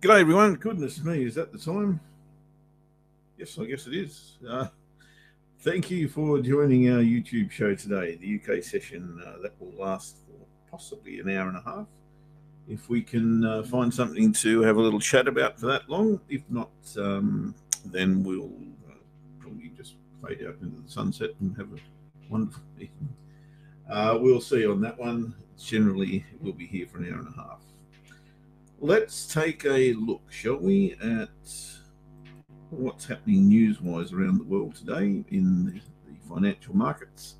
G'day everyone. Goodness me, is that the time? Yes, I guess it is. Thank you for joining our YouTube show today, the UK session that will last for possibly an hour and a half. If we can find something to have a little chat about for that long, if not, then we'll probably just fade out into the sunset and have a wonderful evening. We'll see on that one. Generally, we'll be here for an hour and a half. Let's take a look, shall we, at what's happening news-wise around the world today in the financial markets.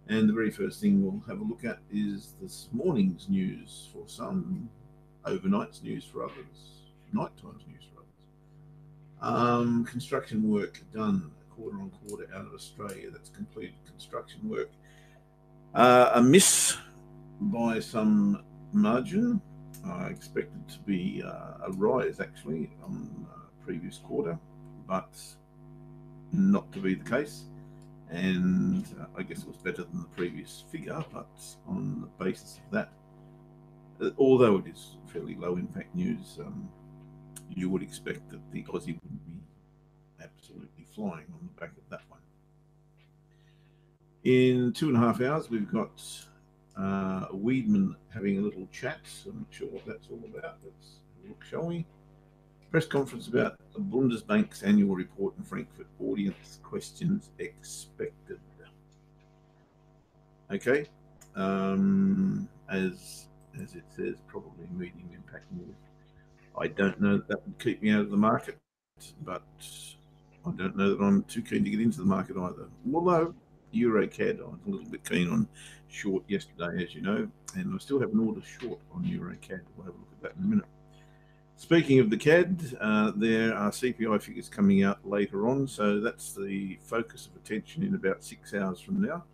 And the very first thing we'll have a look at is this morning's news for some, overnight's news for others, nighttime's news for others. Construction work done quarter on quarter out of Australia. That's completed construction work. A miss by some margin. I expected to be a rise actually on previous quarter, but not to be the case. And I guess it was better than the previous figure, but on the basis of that, although it is fairly low impact news, you would expect that the Aussie would be absolutely flying on the back of that one. In 2.5 hours, we've got Weedman having a little chat. I'm not sure what that's all about. Let's look, shall we? Press conference about the Bundesbank's annual report in Frankfurt. Audience questions expected. Okay. As it says, probably medium impact news. I don't know that would keep me out of the market, but I don't know that I'm too keen to get into the market either. Although EuroCAD, I was a little bit keen on short yesterday, as you know, and I still have an order short on EuroCAD. We'll have a look at that in a minute. Speaking of the CAD, there are CPI figures coming out later on, so that's the focus of attention in about 6 hours from now.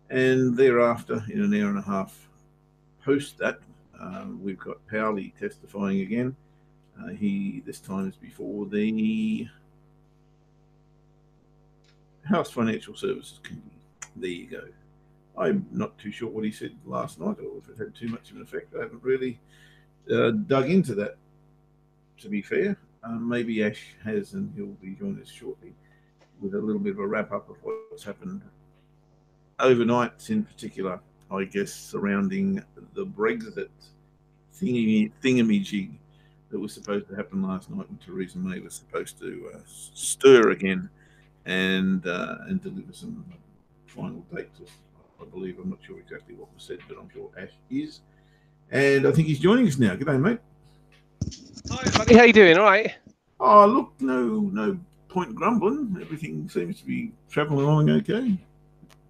And thereafter, in an hour and a half post that, we've got Powley testifying again. He, this time, is before the House Financial Services Committee. There you go. I'm not too sure what he said last night, or if it had too much of an effect. I haven't really dug into that, to be fair. Maybe Ash has, and he'll be joining us shortly with a little bit of a wrap-up of what's happened overnight, in particular, I guess, surrounding the Brexit thingamajig that was supposed to happen last night when Theresa May was supposed to stir again and deliver some final dates, I believe. I'm not sure exactly what was said, but I'm sure Ash is. And I think he's joining us now. G'day, mate. Hi, buddy. How you doing? All right? Oh, look, no point grumbling. Everything seems to be travelling along okay.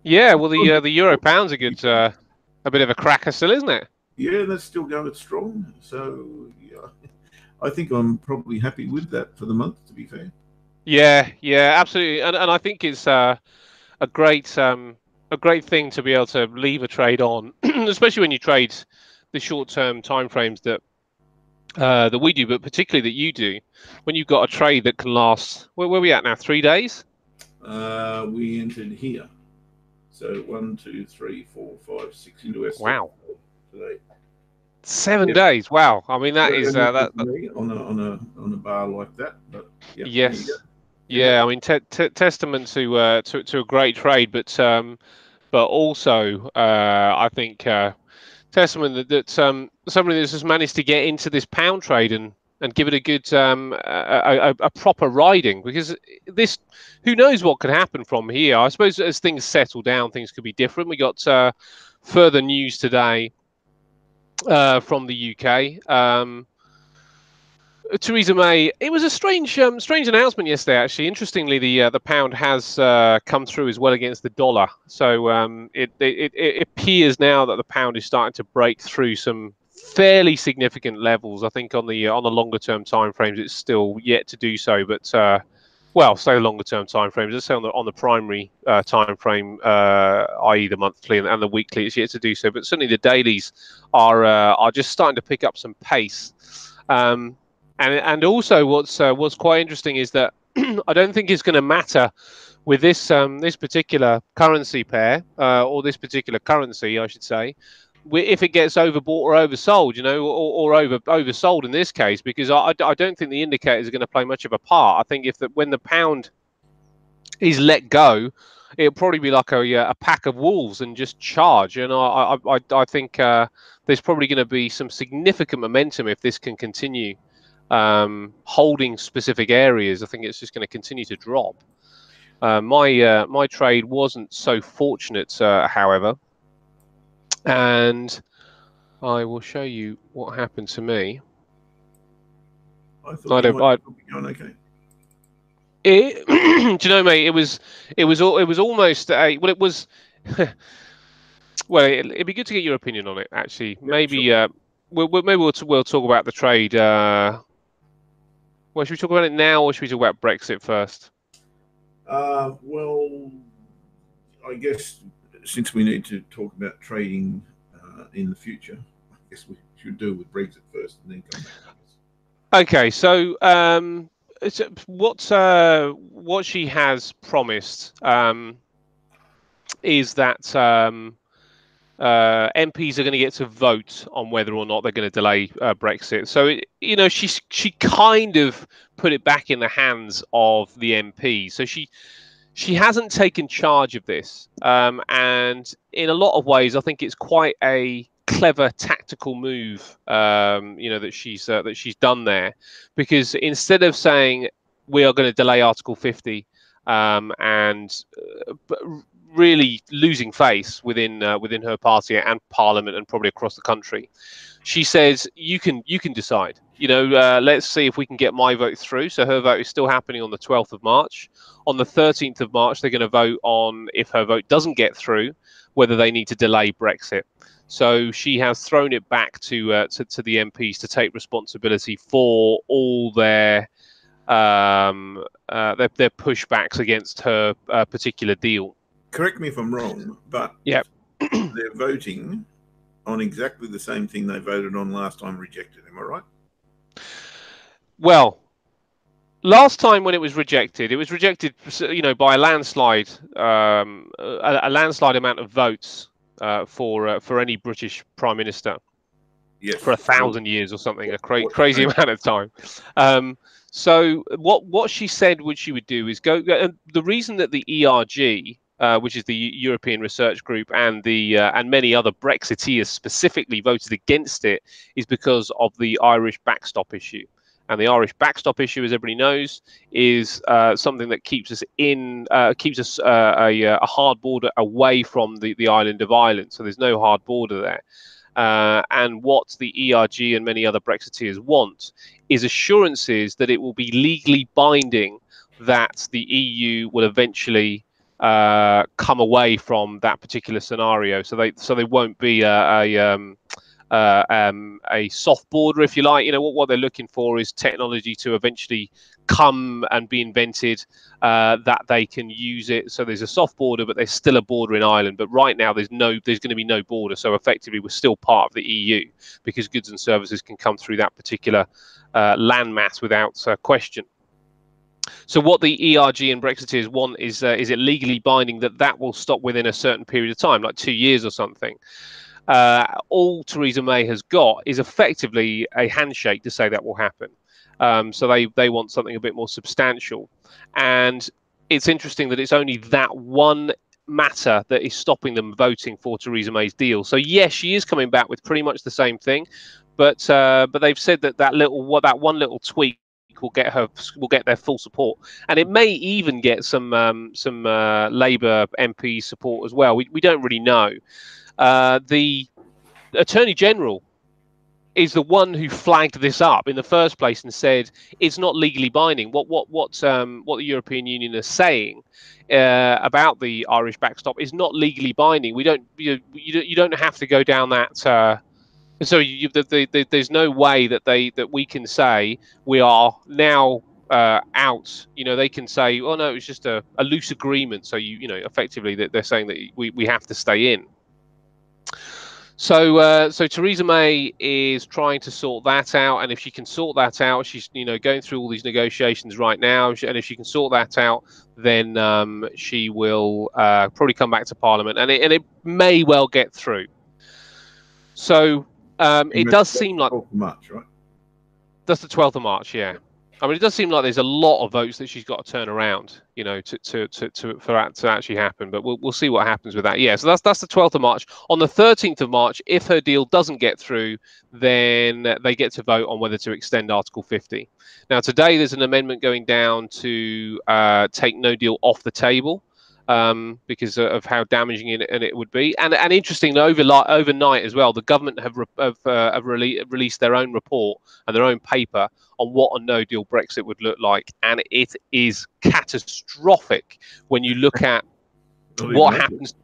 Yeah, well, the euro pound's a good, a bit of a cracker still, isn't it? Yeah, that's still going strong. So, yeah, I think I'm probably happy with that for the month, to be fair. Yeah, absolutely. And I think it's a great thing to be able to leave a trade on, especially when you trade the short-term timeframes that we do, but particularly that you do, when you've got a trade that can last. Where are we at now? 3 days? We entered here. So 1, 2, 3, 4, 5, 6 into our wow today. 7 days. Wow. I mean, that is that on a bar like that. But yeah, yes. Yeah, I mean, testament to a great trade, but also I think testament that somebody that's just managed to get into this pound trade and give it a good a proper riding, because this, who knows what could happen from here. I suppose as things settle down, things could be different. We got further news today from the UK. Theresa May. It was a strange announcement yesterday. Actually, interestingly, the pound has come through as well against the dollar. So it appears now that the pound is starting to break through some fairly significant levels. I think on the longer term time frames, it's still yet to do so. But well, say longer term time frames. Let's say on the primary time frame, i.e. the monthly and the weekly, it's yet to do so. But certainly the dailies are just starting to pick up some pace. And also what's quite interesting is that I don't think it's going to matter with this particular currency pair or this particular currency, I should say, if it gets overbought or oversold, you know, or oversold in this case, because I don't think the indicators are going to play much of a part. I think when the pound is let go, it'll probably be like a pack of wolves and just charge. And I think there's probably going to be some significant momentum if this can continue holding specific areas. I think it's just going to continue to drop. My trade wasn't so fortunate, however, and I will show you what happened to me. I thought you might be going okay. Do you know, mate? It was almost a well. It was well. It'd be good to get your opinion on it. Actually, Yep, maybe sure. we'll talk about the trade. Well, should we talk about it now, or should we talk about Brexit first? Well, I guess since we need to talk about trading in the future, I guess we should deal with Brexit first and then come back. Okay, so what she has promised is that MPs are going to get to vote on whether or not they're going to delay Brexit. So you know, she kind of put it back in the hands of the MPs. So she hasn't taken charge of this, and in a lot of ways, I think it's quite a clever tactical move, you know, that she's done there, because instead of saying we are going to delay Article 50 and really losing face within her party and Parliament and probably across the country, she says you can decide. You know, let's see if we can get my vote through. So her vote is still happening on the 12th of March. On the 13th of March, they're going to vote on, if her vote doesn't get through, whether they need to delay Brexit. So she has thrown it back to the MPs to take responsibility for all their pushbacks against her particular deal. Correct me if I'm wrong, but yeah, they're voting on exactly the same thing they voted on last time, rejected. Am I right? Well, last time when it was rejected, you know, by a landslide, a landslide amount of votes for any British Prime Minister. Yes. For 1,000 years or something, a crazy amount of time. So what she said she would do is go. The reason that the ERG, which is the European Research Group, and many other Brexiteers specifically voted against it, is because of the Irish backstop issue. And the Irish backstop issue, as everybody knows, is something that keeps us a hard border away from the island of Ireland. So there's no hard border there. And what the ERG and many other Brexiteers want is assurances that it will be legally binding that the EU will eventually come away from that particular scenario. So they won't be a soft border, if you like. You know, what they're looking for is technology to eventually come and be invented that they can use it. So there's a soft border, but there's still a border in Ireland. But right now there's going to be no border. So effectively we're still part of the EU because goods and services can come through that particular landmass without question. So what the ERG and Brexiteers want is it legally binding that will stop within a certain period of time, like 2 years or something. All Theresa May has got is effectively a handshake to say that will happen. So they want something a bit more substantial. And it's interesting that it's only that one matter that is stopping them voting for Theresa May's deal. So yes, she is coming back with pretty much the same thing, but they've said that one little tweak will get their full support, and it may even get some Labour MP support as well. We don't really know. The Attorney General is the one who flagged this up in the first place and said it's not legally binding. What the European Union is saying about the Irish backstop is not legally binding. You don't have to go down that. There's no way that we can say we are now out. You know, they can say, oh no, it's just a loose agreement. So effectively they're saying that we have to stay in. So Theresa May is trying to sort that out, and if she can sort that out, she's going through all these negotiations right now, and if she can sort that out, then she will probably come back to Parliament, and it may well get through. So it does seem like March, right? That's the 12th of March, yeah. I mean, it does seem like there's a lot of votes that she's got to turn around, you know, for that to actually happen. But we'll see what happens with that. Yeah, so that's the 12th of March. On the 13th of March, if her deal doesn't get through, then they get to vote on whether to extend Article 50. Now, today there's an amendment going down to take no deal off the table. Because of how damaging it would be, and interesting, overnight as well, the government have released their own report and their own paper on what a no-deal Brexit would look like, and it is catastrophic when you look at what happens.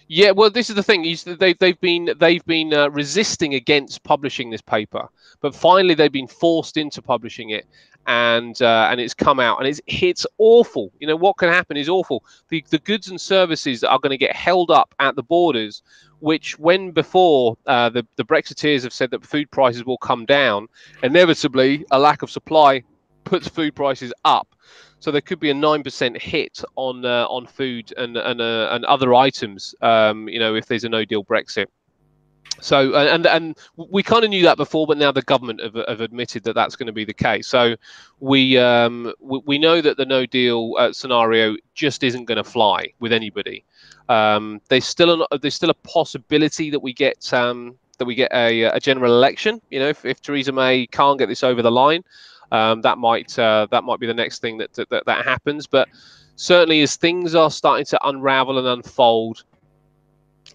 Yeah, well, this is the thing. They've been resisting against publishing this paper, but finally they've been forced into publishing it, and it's come out, and it's awful. You know, what can happen is awful. The goods and services that are going to get held up at the borders, which when before the Brexiteers have said that food prices will come down, inevitably a lack of supply puts food prices up. So there could be a 9% hit on food and other items, you know, if there's a no-deal Brexit. So and we kind of knew that before, but now the government have admitted that that's going to be the case. So we know that the no-deal scenario just isn't going to fly with anybody. There's still a possibility that we get a general election. You know, if Theresa May can't get this over the line. That might be the next thing that happens. But certainly, as things are starting to unravel and unfold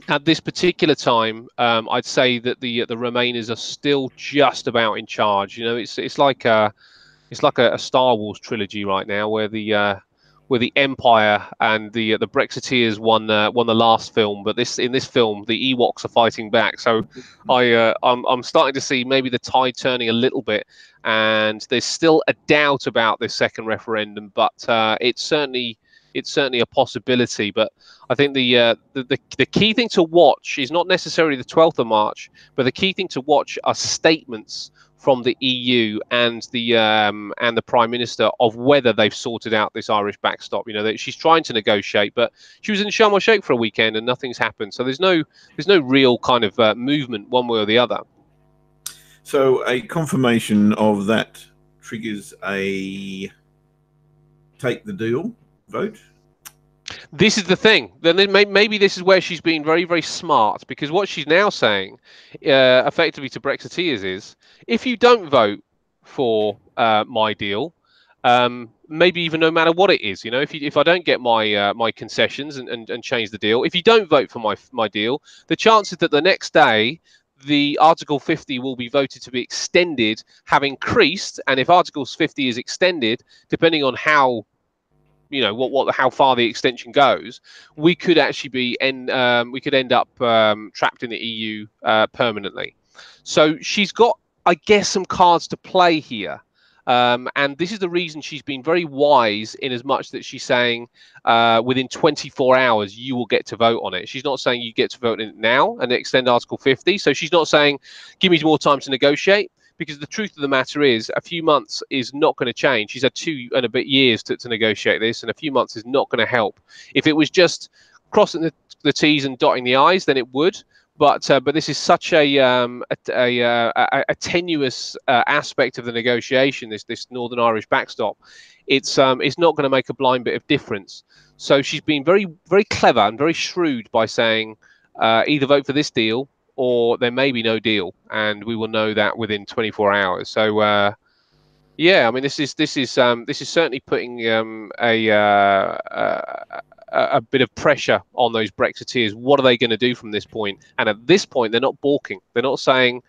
at this particular time, I'd say that the Remainers are still just about in charge. You know, it's like a Star Wars trilogy right now, where the Empire and the Brexiteers won the last film, but in this film the Ewoks are fighting back. So I'm starting to see maybe the tide turning a little bit, and there's still a doubt about this second referendum, but it's certainly a possibility. But I think the key thing to watch is not necessarily the 12th of March, but the key thing to watch are statements from the EU and the Prime Minister of whether they've sorted out this Irish backstop. You know, that she's trying to negotiate, but she was in Sharm el Sheikh for a weekend and nothing's happened. So there's no real kind of movement one way or the other. So a confirmation of that triggers a take the deal vote. This is the thing. Then maybe this is where she's been very, very smart, because what she's now saying, effectively to Brexiteers, is if you don't vote for my deal, maybe even no matter what it is, you know, if I don't get my concessions and change the deal, if you don't vote for my deal, the chances that the next day the Article 50 will be voted to be extended have increased, and if Article 50 is extended, depending on how, you know, how far the extension goes, we could actually end up trapped in the EU permanently. So she's got, I guess, some cards to play here. And this is the reason she's been very wise, in as much that she's saying within 24 hours you will get to vote on it. She's not saying you get to vote in it now and extend Article 50. So she's not saying give me more time to negotiate, because the truth of the matter is a few months is not going to change. She's had 2 and a bit years to negotiate this, and a few months is not going to help. If it was just crossing the T's and dotting the I's, then it would. But this is such a tenuous aspect of the negotiation. This Northern Irish backstop, it's not going to make a blind bit of difference. So she's been very, very clever and very shrewd by saying either vote for this deal or there may be no deal, and we will know that within 24 hours. So yeah, I mean, this is certainly putting a bit of pressure on those Brexiteers. What are they going to do from this point? And at this point, they're not balking. They're not saying,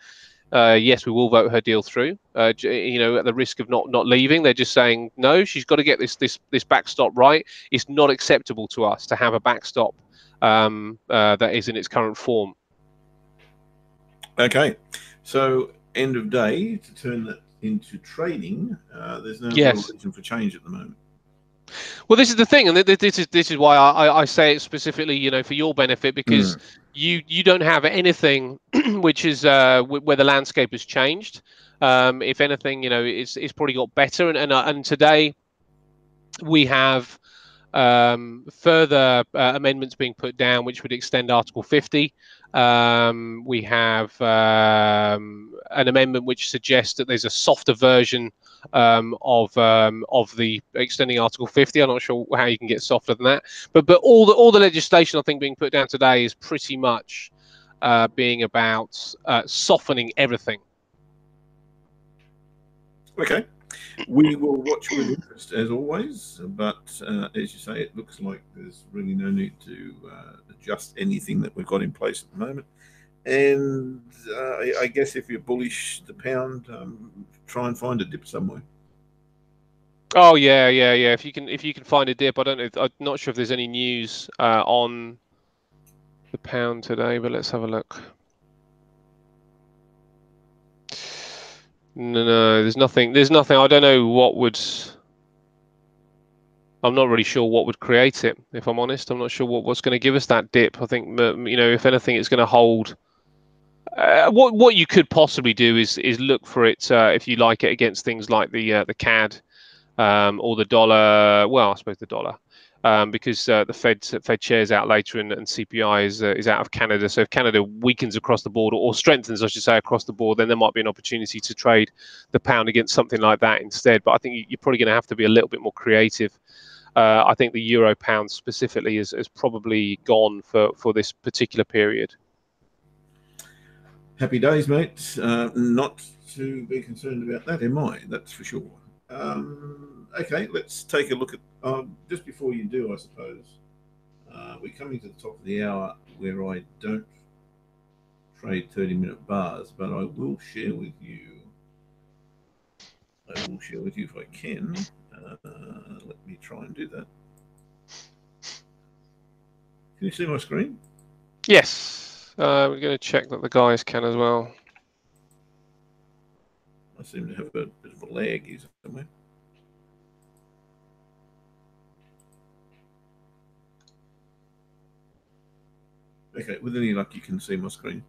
yes, we will vote her deal through, you know, at the risk of not leaving. They're just saying, no, she's got to get this backstop right. It's not acceptable to us to have a backstop that is in its current form. Okay, so end of day, to turn that into trading, there's no real reason for change at the moment. Well, this is the thing, and this is why I say it specifically, you know, for your benefit, because you don't have anything which is where the landscape has changed. If anything, you know, it's probably got better. And today we have further amendments being put down, which would extend Article 50. We have an amendment which suggests that there's a softer version of the extending Article 50. I'm not sure how you can get softer than that, but all the legislation I think being put down today is pretty much being about softening everything. Okay. We will watch with interest as always, but as you say, it looks like there's really no need to adjust anything that we've got in place at the moment. And I guess if you're bullish the pound, try and find a dip somewhere. Oh yeah. If you can find a dip, I don't know. I'm not sure if there's any news on the pound today, but let's have a look. No, there's nothing. There's nothing. I don't know what would. I'm not really sure what would create it. If I'm honest, I'm not sure what's going to give us that dip. I think if anything, it's going to hold. What you could possibly do is look for it if you like it against things like the CAD or the dollar. Well, I suppose the dollar. Because the Fed shares out later and CPI is out of Canada. So if Canada weakens across the board or strengthens, I should say, across the board, then there might be an opportunity to trade the pound against something like that instead. But I think you're probably going to have to be a little bit more creative. I think the euro pound specifically has probably gone for this particular period. Happy days, mate. Not to be concerned about that, am I? That's for sure. Okay, let's take a look at, just before you do, I suppose, we're coming to the top of the hour where I don't trade 30-minute bars, but I will share with you, if I can. Let me try and do that. Can you see my screen? Yes. We're going to check that the guys can as well. I seem to have a bit of a lag here somewhere. Okay, with any luck, you can see my screen.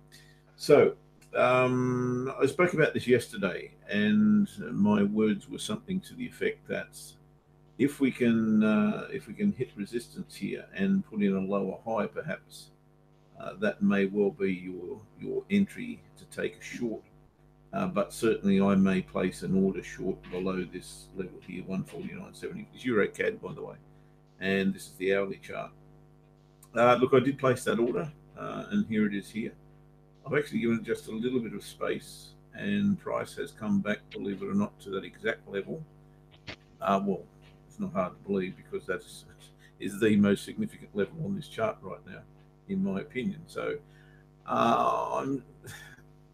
So, I spoke about this yesterday, and my words were something to the effect that if we can hit resistance here and put in a lower high, perhaps that may well be your entry to take a short. But certainly, I may place an order short below this level here, 149.70. It's Euro CAD, by the way, and this is the hourly chart. Look, I did place that order, and here it is here. I've actually given it just a little bit of space, and price has come back, believe it or not, to that exact level. Well, it's not hard to believe because that is the most significant level on this chart right now, in my opinion. So I'm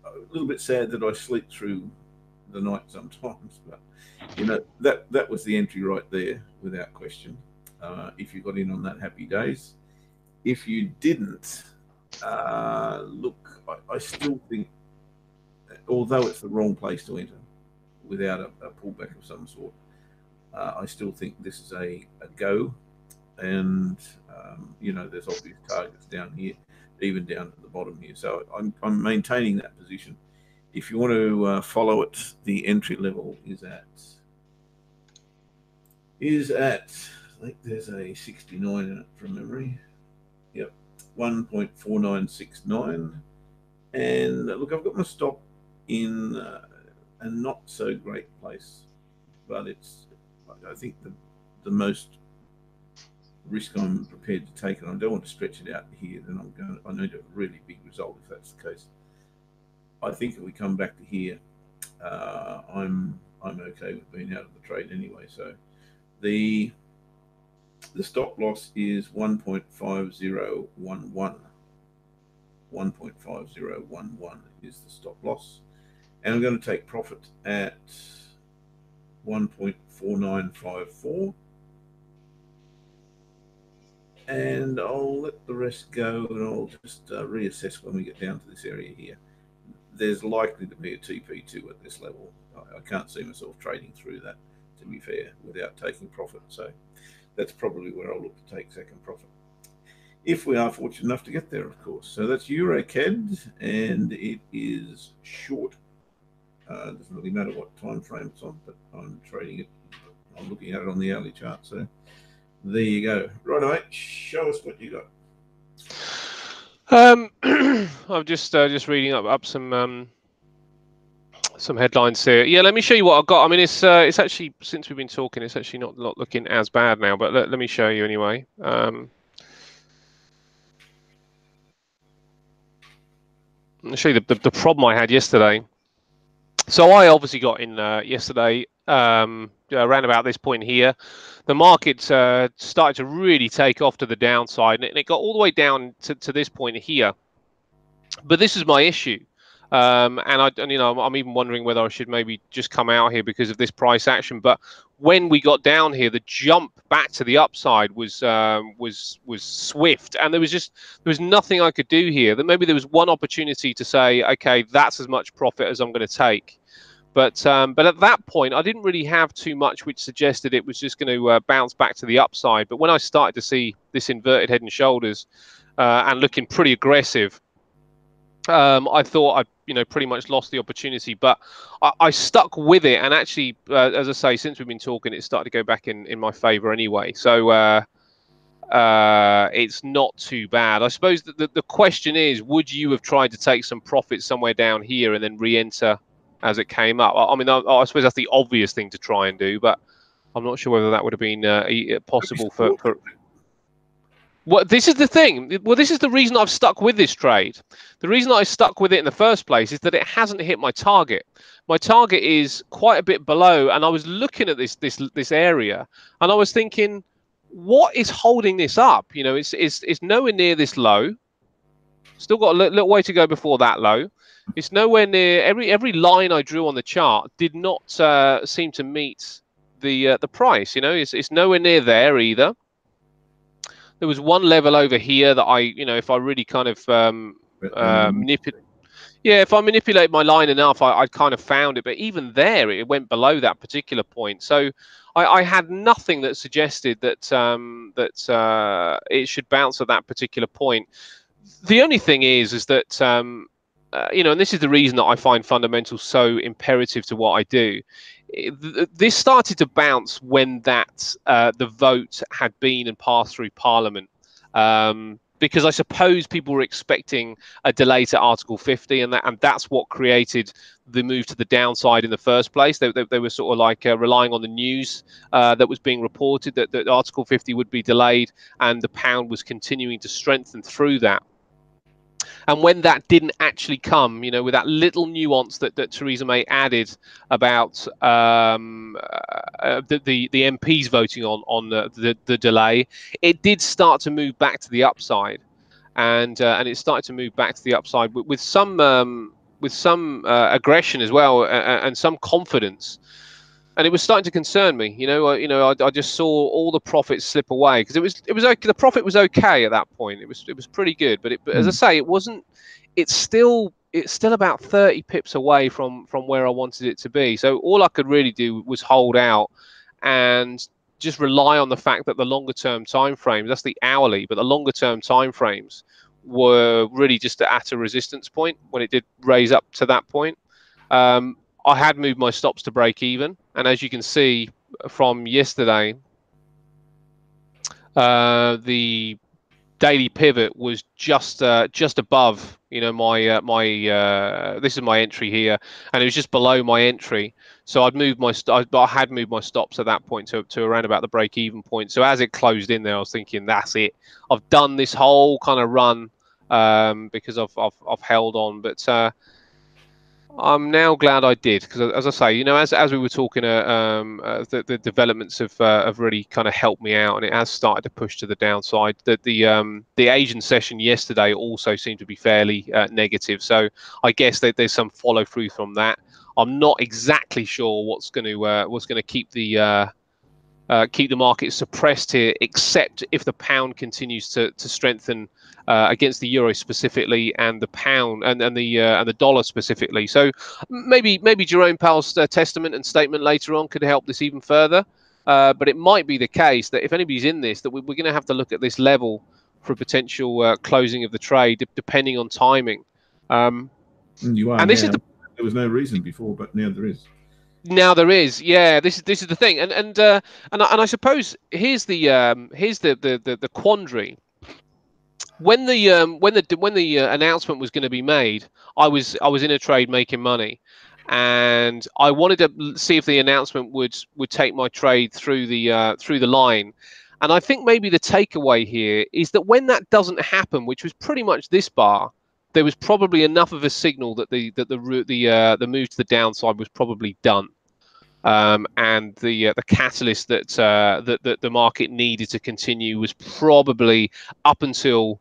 a little bit sad that I sleep through the night sometimes, but that was the entry right there, without question. If you got in on that, happy days. If you didn't, look, I still think, although it's the wrong place to enter without a pullback of some sort, I still think this is a go. And, there's obvious targets down here, even down to the bottom here. So I'm maintaining that position. If you want to follow it, the entry level is at, I think there's a 69 in it from memory. Yep, 1.4969. And look, I've got my stop in a not so great place, but it's, I think, the most risk I'm prepared to take, and I don't want to stretch it out here. Then I need a really big result if that's the case. I think if we come back to here, I'm okay with being out of the trade anyway. So the stop loss is 1.5011. 1.5011 is the stop loss, and I'm going to take profit at 1.4954, and I'll let the rest go, and I'll just reassess when we get down to this area here. There's likely to be a TP2 at this level. I can't see myself trading through that, to be fair, without taking profit. So that's probably where I'll look to take second profit, if we are fortunate enough to get there, of course. So that's Euro CAD, and it is short. It doesn't really matter what time frame it's on, but I'm trading it. I'm looking at it on the hourly chart. So There you go. Right, mate. Show us what you got. I'm just reading up some headlines here. Yeah, let me show you what I've got. I mean, it's actually, since we've been talking, it's actually not looking as bad now. But let me show you anyway. I'll show you the problem I had yesterday. So I obviously got in yesterday around about this point here. The market started to really take off to the downside, and it got all the way down to this point here. But this is my issue. And I'm even wondering whether I should maybe just come out here because of this price action. But when we got down here, the jump back to the upside was swift, and there was nothing I could do here. That maybe there was one opportunity to say, okay, that's as much profit as I'm going to take. But at that point, I didn't really have too much which suggested it was just going to bounce back to the upside. But when I started to see this inverted head and shoulders and looking pretty aggressive, I thought I pretty much lost the opportunity, but I stuck with it, and actually, as I say, since we've been talking, it started to go back in my favor anyway. So it's not too bad. I suppose the question is, would you have tried to take some profit somewhere down here and then re-enter as it came up? I mean, I suppose that's the obvious thing to try and do, but I'm not sure whether that would have been possible for. Well, this is the thing. Well, this is the reason I've stuck with this trade. The reason I stuck with it in the first place is that it hasn't hit my target. My target is quite a bit below, and I was looking at this area, and I was thinking, what is holding this up? It's nowhere near this low. Still got a little way to go before that low. It's nowhere near. Every line I drew on the chart did not seem to meet the price. It's nowhere near there either. There was one level over here that if I really kind of manipulate, if I manipulate my line enough, I kind of found it. But even there, it went below that particular point. So I had nothing that suggested that it should bounce at that particular point. The only thing is that and this is the reason that I find fundamentals so imperative to what I do. This started to bounce when the vote had been and passed through Parliament, because I suppose people were expecting a delay to Article 50, and that's what created the move to the downside in the first place. They were sort of like relying on the news that was being reported that Article 50 would be delayed, and the pound was continuing to strengthen through that. And when that didn't actually come, with that little nuance that Theresa May added about the MPs voting on the delay, it did start to move back to the upside, and it started to move back to the upside with some aggression as well, and some confidence. And it was starting to concern me. I just saw all the profits slip away, because it was okay. The profit was okay at that point. It was pretty good, but as I say, it wasn't. It's still about 30 pips away from where I wanted it to be. So all I could really do was hold out and just rely on the fact that the longer term time frames, that's the hourly, but the longer term time frames were really just at a resistance point when it did raise up to that point. I had moved my stops to break even, and as you can see from yesterday, the daily pivot was just above, my this is my entry here, and it was just below my entry. So I had moved my stops at that point to around about the break even point. So as it closed in there, I was thinking, that's it. I've done this whole kind of run because I've held on, but. I'm now glad I did, because, as I say, as we were talking, the developments have really kind of helped me out, and it has started to push to the downside. The Asian session yesterday also seemed to be fairly negative, so I guess that there's some follow through from that. I'm not exactly sure what's going to keep the market suppressed here, except if the pound continues to strengthen against the euro specifically, and the pound and the dollar specifically. So maybe Jerome Powell's testament and statement later on could help this even further. But it might be the case that if anybody's in this, that we're going to have to look at this level for a potential closing of the trade, depending on timing. You are, and this now. There was no reason before, but now there is. Now there is, yeah. This is the thing, and I suppose here's the quandary. When the announcement was going to be made, I was in a trade making money, and I wanted to see if the announcement would take my trade through the line. And I think maybe the takeaway here is that when that doesn't happen, which was pretty much this bar, there was probably enough of a signal that the move to the downside was probably done. And the catalyst that the market needed to continue was probably up until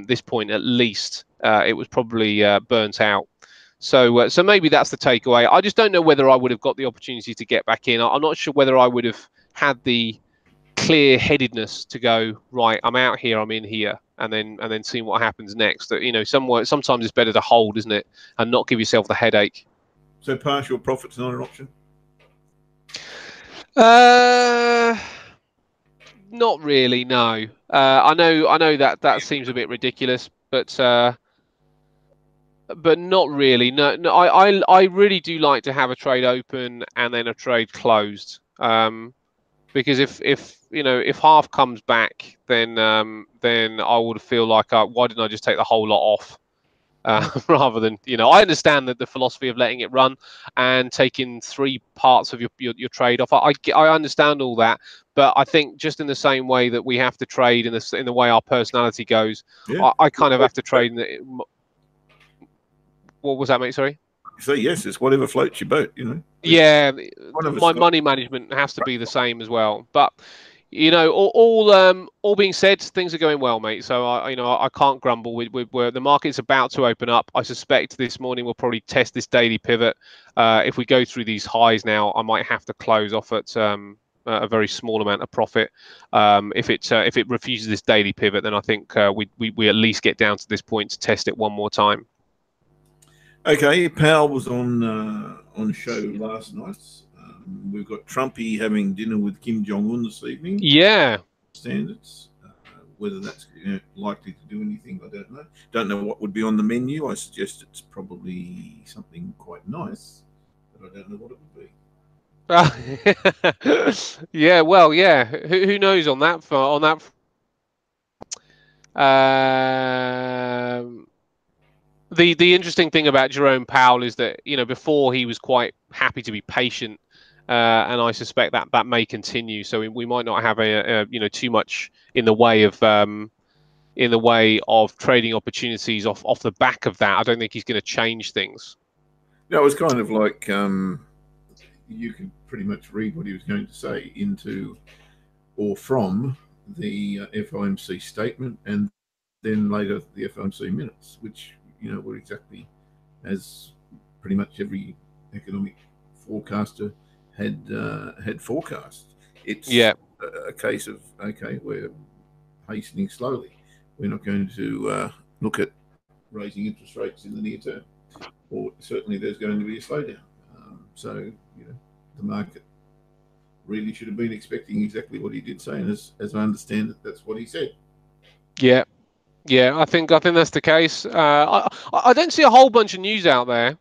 this point at least. It was probably burnt out. So maybe that's the takeaway. I just don't know whether I would have got the opportunity to get back in. I'm not sure whether I would have had the clear-headedness to go, right, I'm out here, I'm in here, and then seeing what happens next. Sometimes it's better to hold, isn't it, and not give yourself the headache. So partial profit's not an option? Not really, no. I know that seems a bit ridiculous, but not really. No, I really do like to have a trade open and then a trade closed. Because if half comes back, then I would feel like why didn't I just take the whole lot off? Rather than, I understand that the philosophy of letting it run and taking 3 parts of your trade off. I understand all that, but I think just in the same way that we have to trade in the way our personality goes, yeah. I kind of have to trade. What was that, mate? Sorry. So yes, it's whatever floats your boat. Yeah, my money management has to be the same as well, but. All being said, things are going well, mate. So I can't grumble. The market's about to open up. I suspect this morning we'll probably test this daily pivot. If we go through these highs now, I might have to close off at a very small amount of profit. If it refuses this daily pivot, then I think we at least get down to this point to test it one more time. Okay, Powell was on show last night. We've got Trumpy having dinner with Kim Jong-un this evening. Yeah. Standards. Whether that's likely to do anything, I don't know. Don't know what would be on the menu. I suggest it's probably something quite nice, but I don't know what it would be. Yeah, well, yeah. Who knows on that? The interesting thing about Jerome Powell is that before he was quite happy to be patient. And I suspect that may continue. So we might not have too much in the way of trading opportunities off the back of that. I don't think he's going to change things. No, it was kind of like you could pretty much read what he was going to say into or from the FOMC statement, and then later the FOMC minutes, which were exactly as pretty much every economic forecaster had forecast. It's a case of, okay, we're hastening slowly. We're not going to look at raising interest rates in the near term, or certainly there's going to be a slowdown. So the market really should have been expecting exactly what he did say, and as I understand it, that's what he said. Yeah, I think that's the case. I don't see a whole bunch of news out there.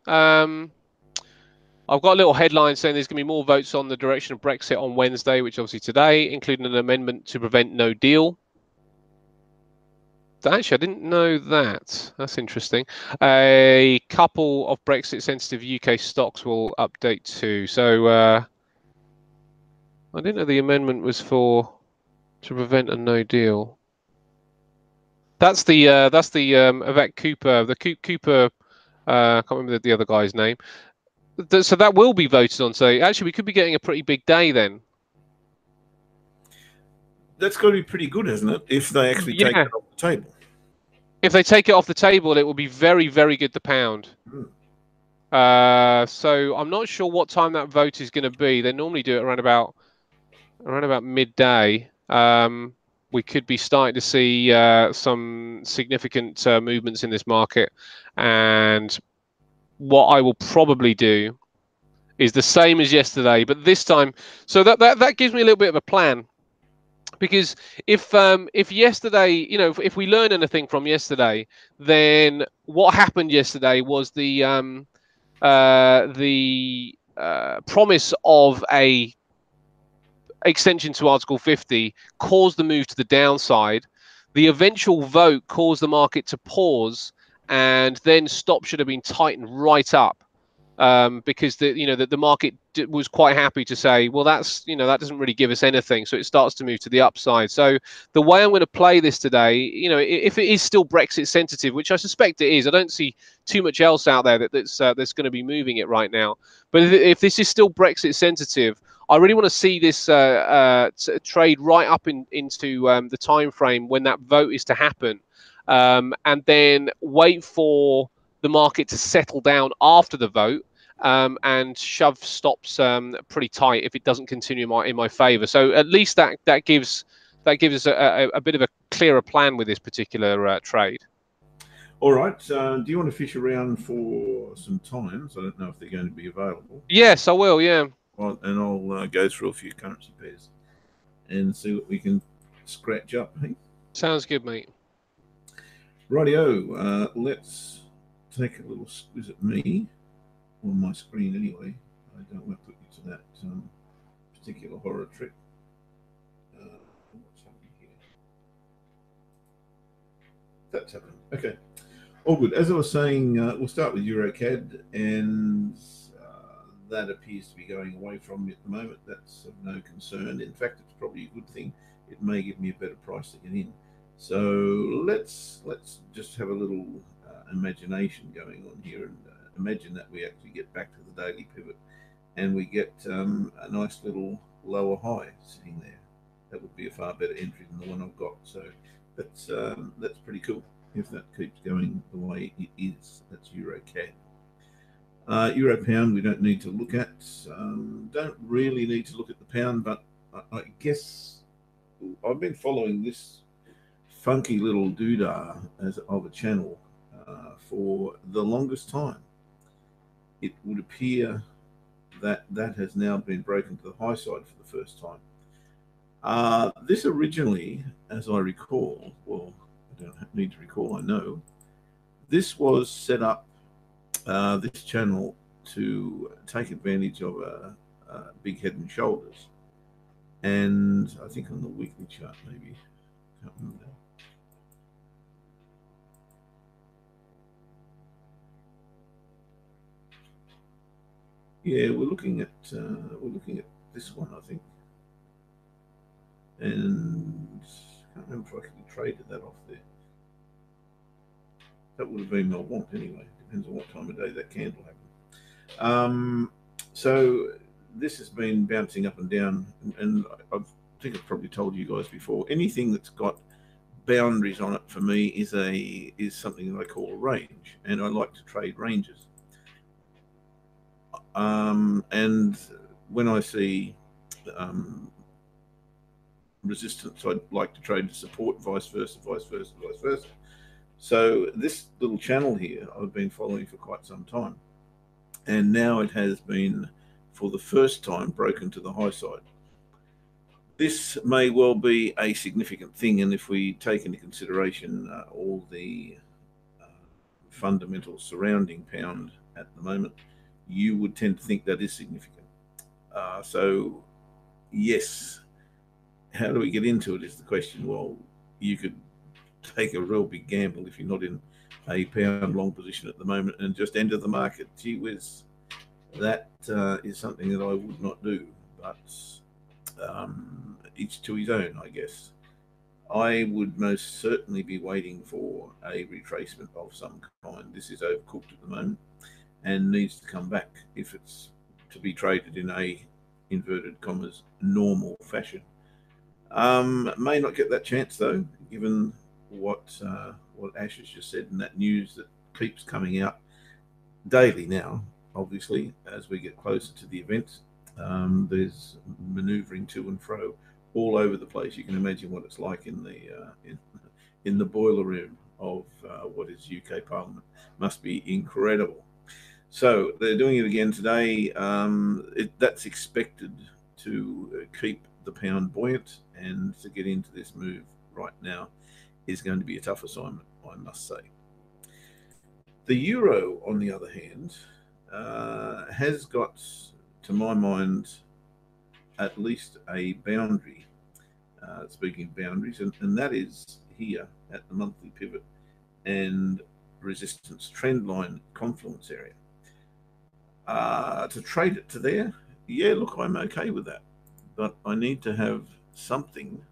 I've got a little headline saying there's going to be more votes on the direction of Brexit on Wednesday, which obviously today, including an amendment to prevent no deal. Actually, I didn't know that. That's interesting. A couple of Brexit-sensitive UK stocks will update too. So I didn't know the amendment was to prevent a no deal. That's the Yvette Cooper, Cooper. I can't remember the other guy's name. So that will be voted on. So actually, we could be getting a pretty big day then. That's got to be pretty good, isn't it? If they actually take it off the table. If they take it off the table, it will be very, very good. The pound. So I'm not sure what time that vote is going to be. They normally do it around about midday. We could be starting to see some significant movements in this market, and what I will probably do is the same as yesterday, but this time. So that gives me a little bit of a plan, because if yesterday, if we learn anything from yesterday, then what happened yesterday was the promise of a extension to Article 50 caused the move to the downside. The eventual vote caused the market to pause, and then stop should have been tightened right up, because the market was quite happy to say, well, that doesn't really give us anything, so it starts to move to the upside. So the way I'm going to play this today, if it is still Brexit sensitive, which I suspect it is, I don't see too much else out there that's going to be moving it right now. But if this is still Brexit sensitive, I really want to see this trade right up into the time frame when that vote is to happen, and then wait for the market to settle down after the vote, and shove stops pretty tight if it doesn't continue in my favour. So at least that gives us a bit of a clearer plan with this particular trade. All right. Do you want to fish around for some times? I don't know if they're going to be available. Yes, I will. Yeah. Well, and I'll go through a few currency pairs and see what we can scratch up. Hey? Sounds good, mate. Rightio. Let's take a little squiz at me on my screen anyway. I don't want to put you to that particular horror trick. What's happening here? That's happened. Okay. All good. As I was saying, we'll start with EuroCAD, and that appears to be going away from me at the moment. That's of no concern. In fact, it's probably a good thing. It may give me a better price to get in. So let's just have a little imagination going on here, and imagine that we actually get back to the daily pivot, and we get a nice little lower high sitting there. That would be a far better entry than the one I've got. So that's pretty cool if that keeps going the way it is. That's EuroCAD. Euro pound we don't need to look at. Don't really need to look at the pound, but I guess I've been following this funky little doodah of a channel for the longest time. It would appear that has now been broken to the high side for the first time. This originally, as I recall, well, I don't need to recall, I know, this was set up, this channel, to take advantage of a big head and shoulders. And I think on the weekly chart, maybe, I can't remember now. Yeah, we're looking at this one, I think, and I can't remember if I could have traded that off there. That would have been my want anyway. Depends on what time of day that candle happened. So this has been bouncing up and down, and I think I've probably told you guys before. Anything that's got boundaries on it for me is something that I call a range, and I like to trade ranges. And when I see resistance, I'd like to trade to support, vice versa, vice versa, vice versa. So this little channel here I've been following for quite some time, and now it has been, for the first time, broken to the high side. This may well be a significant thing, and if we take into consideration all the fundamentals surrounding pound at the moment, you would tend to think that is significant. So yes, how do we get into it is the question. Well, you could take a real big gamble if you're not in a pound long position at the moment and just enter the market. Gee whiz, that is something that I would not do, but each to his own, I guess. I would most certainly be waiting for a retracement of some kind. This is overcooked at the moment and needs to come back if it's to be traded in a, inverted commas, normal fashion. May not get that chance though, given what Ash has just said, and that news that keeps coming out daily now. Obviously, as we get closer to the event, there's manoeuvring to and fro all over the place. You can imagine what it's like in the boiler room of what is UK Parliament. Must be incredible. So they're doing it again today. That's expected to keep the pound buoyant, and to get into this move right now is going to be a tough assignment, I must say. The euro, on the other hand, has got to my mind, at least a boundary. Speaking of boundaries, and that is here at the monthly pivot and resistance trend line confluence area. To trade it to there, yeah, look, I'm okay with that, but I need to have something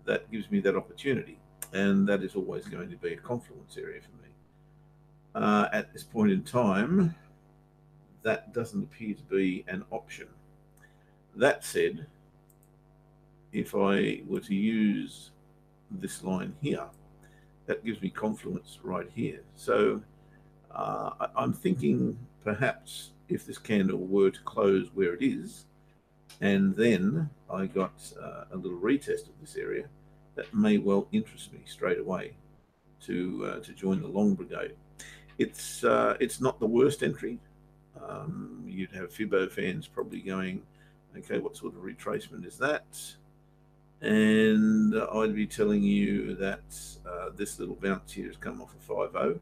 that gives me that opportunity, and that is always going to be a confluence area for me. At this point in time, that doesn't appear to be an option. That said, if I were to use this line here, that gives me confluence right here. So I'm thinking perhaps if this candle were to close where it is, and then I got a little retest of this area, that may well interest me straight away to join the long brigade. It's not the worst entry. You'd have Fibbo fans probably going, okay, what sort of retracement is that? And I'd be telling you that this little bounce here has come off a 5.0,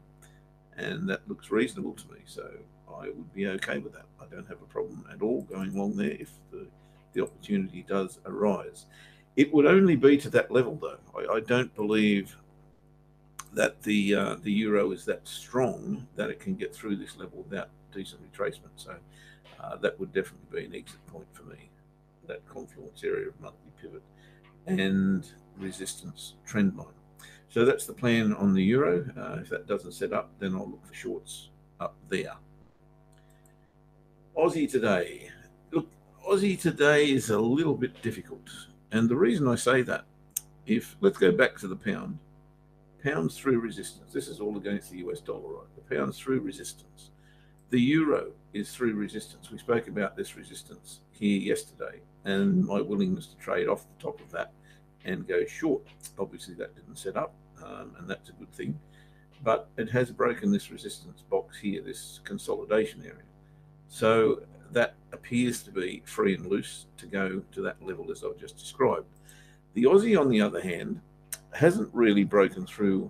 and that looks reasonable to me. So I would be okay with that. I don't have a problem at all going long there if the opportunity does arise. It would only be to that level, though. I don't believe that the euro is that strong that it can get through this level without decent retracement. So that would definitely be an exit point for me, that confluence area of monthly pivot and resistance trend line. So that's the plan on the euro. If that doesn't set up, then I'll look for shorts up there. Aussie today. Look, Aussie today is a little bit difficult. And the reason I say that, let's go back to the pound. Pounds through resistance. This is all against the US dollar, right? The pound's through resistance. The euro is through resistance. We spoke about this resistance here yesterday and my willingness to trade off the top of that and go short. Obviously, that didn't set up, and that's a good thing. But it has broken this resistance box here, this consolidation area. So that appears to be free and loose to go to that level as I've just described. The Aussie, on the other hand, hasn't really broken through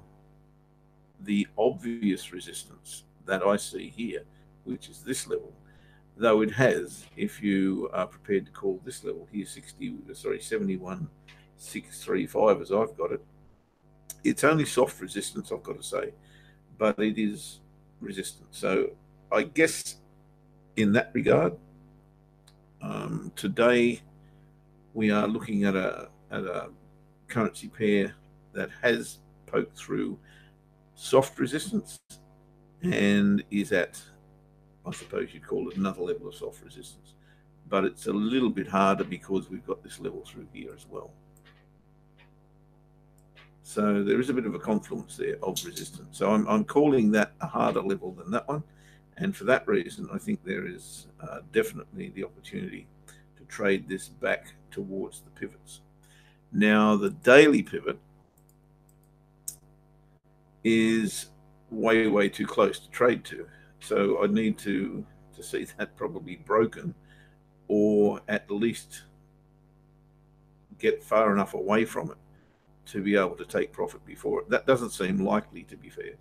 the obvious resistance that I see here, which is this level, though it has, if you are prepared to call this level here 71,635 as I've got it. It's only soft resistance, I've got to say, but it is resistant. So I guess in that regard, today we are looking at a currency pair that has poked through soft resistance and is at, I suppose you'd call it, another level of soft resistance. But it's a little bit harder because we've got this level through here as well. So there is a bit of a confluence there of resistance. So I'm calling that a harder level than that one. And for that reason, I think there is definitely the opportunity to trade this back towards the pivots. Now, the daily pivot is way, way too close to trade to. So I need to see that probably broken, or at least get far enough away from it to be able to take profit before it. That doesn't seem likely, to be fair.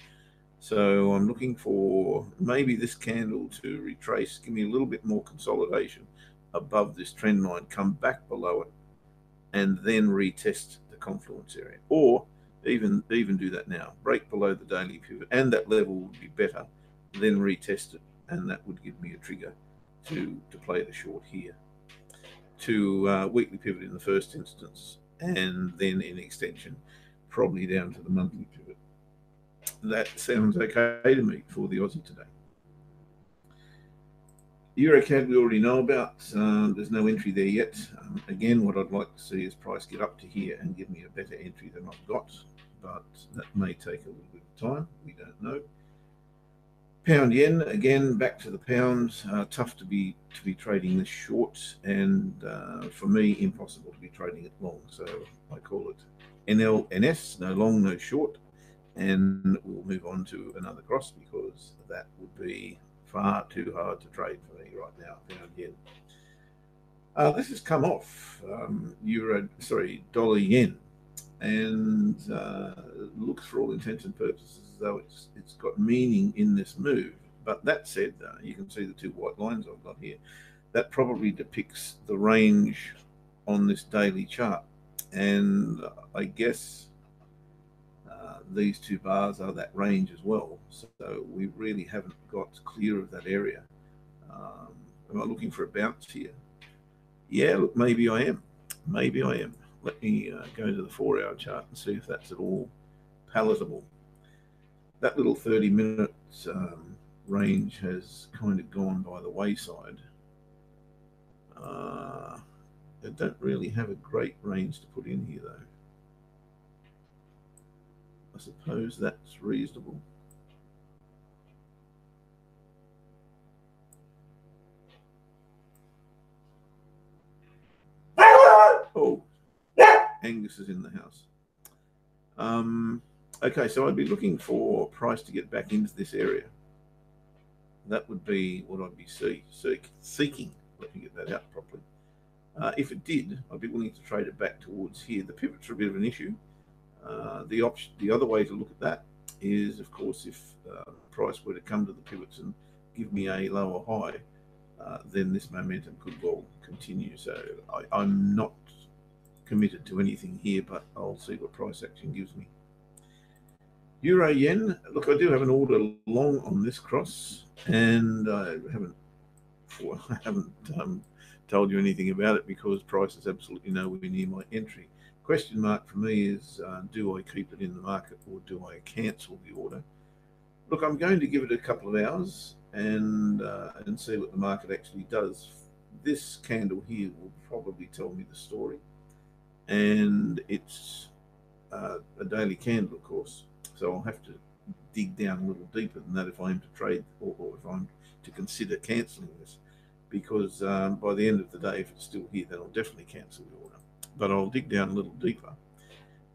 So I'm looking for maybe this candle to retrace, give me a little bit more consolidation above this trend line, come back below it, and then retest the confluence area. Or even do that now, break below the daily pivot, and that level would be better, then retest it, and that would give me a trigger to play the short here. To weekly pivot in the first instance, and then in extension, probably down to the monthly pivot. That sounds okay to me for the Aussie today. EuroCAD we already know about. There's no entry there yet. Again, what I'd like to see is price get up to here and give me a better entry than I've got, but that may take a little bit of time. We don't know. Pound yen, again, back to the pound. Tough to be trading this short, and for me, impossible to be trading it long. So I call it NLNS, no long, no short, and we'll move on to another cross because that would be far too hard to trade for me right now. Pound yen. This has come off dollar yen, and looks for all intents and purposes as though it's got meaning in this move, But that said, you can see the two white lines I've got here. That probably depicts the range on this daily chart. And I guess these two bars are that range as well. So we really haven't got clear of that area. Am I looking for a bounce here? Yeah, look, maybe I am. Maybe I am. Let me go to the 4-hour chart and see if that's at all palatable. That little 30-minute range has kind of gone by the wayside. I don't really have a great range to put in here, though. I suppose that's reasonable. Oh, Angus is in the house. Okay, so I'd be looking for price to get back into this area. That would be what I'd be seeking. Let me get that out properly. If it did, I'd be willing to trade it back towards here. The pivots are a bit of an issue. The other way to look at that is, of course, if price were to come to the pivots and give me a lower high, then this momentum could well continue. So I'm not committed to anything here, but I'll see what price action gives me. Euro yen, look, I do have an order long on this cross, and I haven't told you anything about it because price is absolutely nowhere near my entry. Question mark for me is, do I keep it in the market or do I cancel the order? Look, I'm going to give it a couple of hours and see what the market actually does. This candle here will probably tell me the story, and it's a daily candle, of course. So I'll have to dig down a little deeper than that if I'm to trade or if I'm to consider cancelling this, because by the end of the day, if it's still here, then I'll definitely cancel the order. But I'll dig down a little deeper,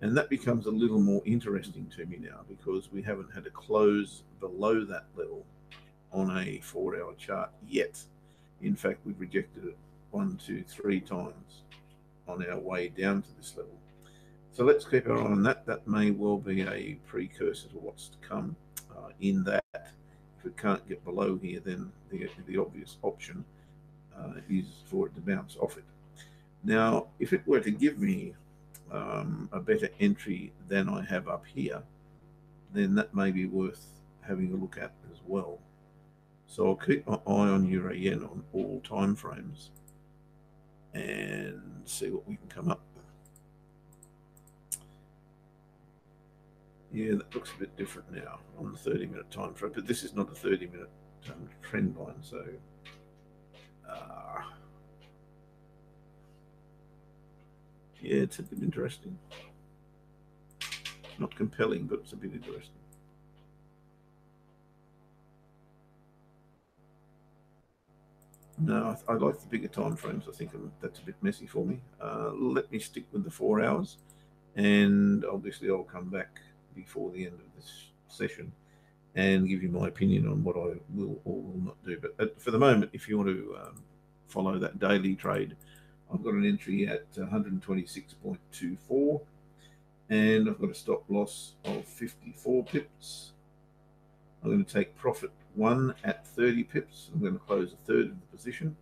and that becomes a little more interesting to me now because we haven't had a close below that level on a 4-hour chart yet. In fact, we've rejected it 1, 2, 3 times on our way down to this level. So let's keep our eye on that. That may well be a precursor to what's to come. In that, if it can't get below here, then the obvious option is for it to bounce off it. Now, if it were to give me a better entry than I have up here, then that may be worth having a look at as well. So I'll keep my eye on Euro Yen on all time frames and see what we can come up with. Yeah, that looks a bit different now on the 30-minute time frame, but this is not a 30-minute trend line, so yeah, it's a bit interesting. Not compelling, but it's a bit interesting. No, I like the bigger time frames. I think that's a bit messy for me. Let me stick with the 4 hours, and obviously I'll come back before the end of this session and give you my opinion on what I will or will not do. But for the moment, if you want to follow that daily trade, I've got an entry at 126.24, and I've got a stop loss of 54 pips. I'm going to take profit 1 at 30 pips. I'm going to close a third of the position.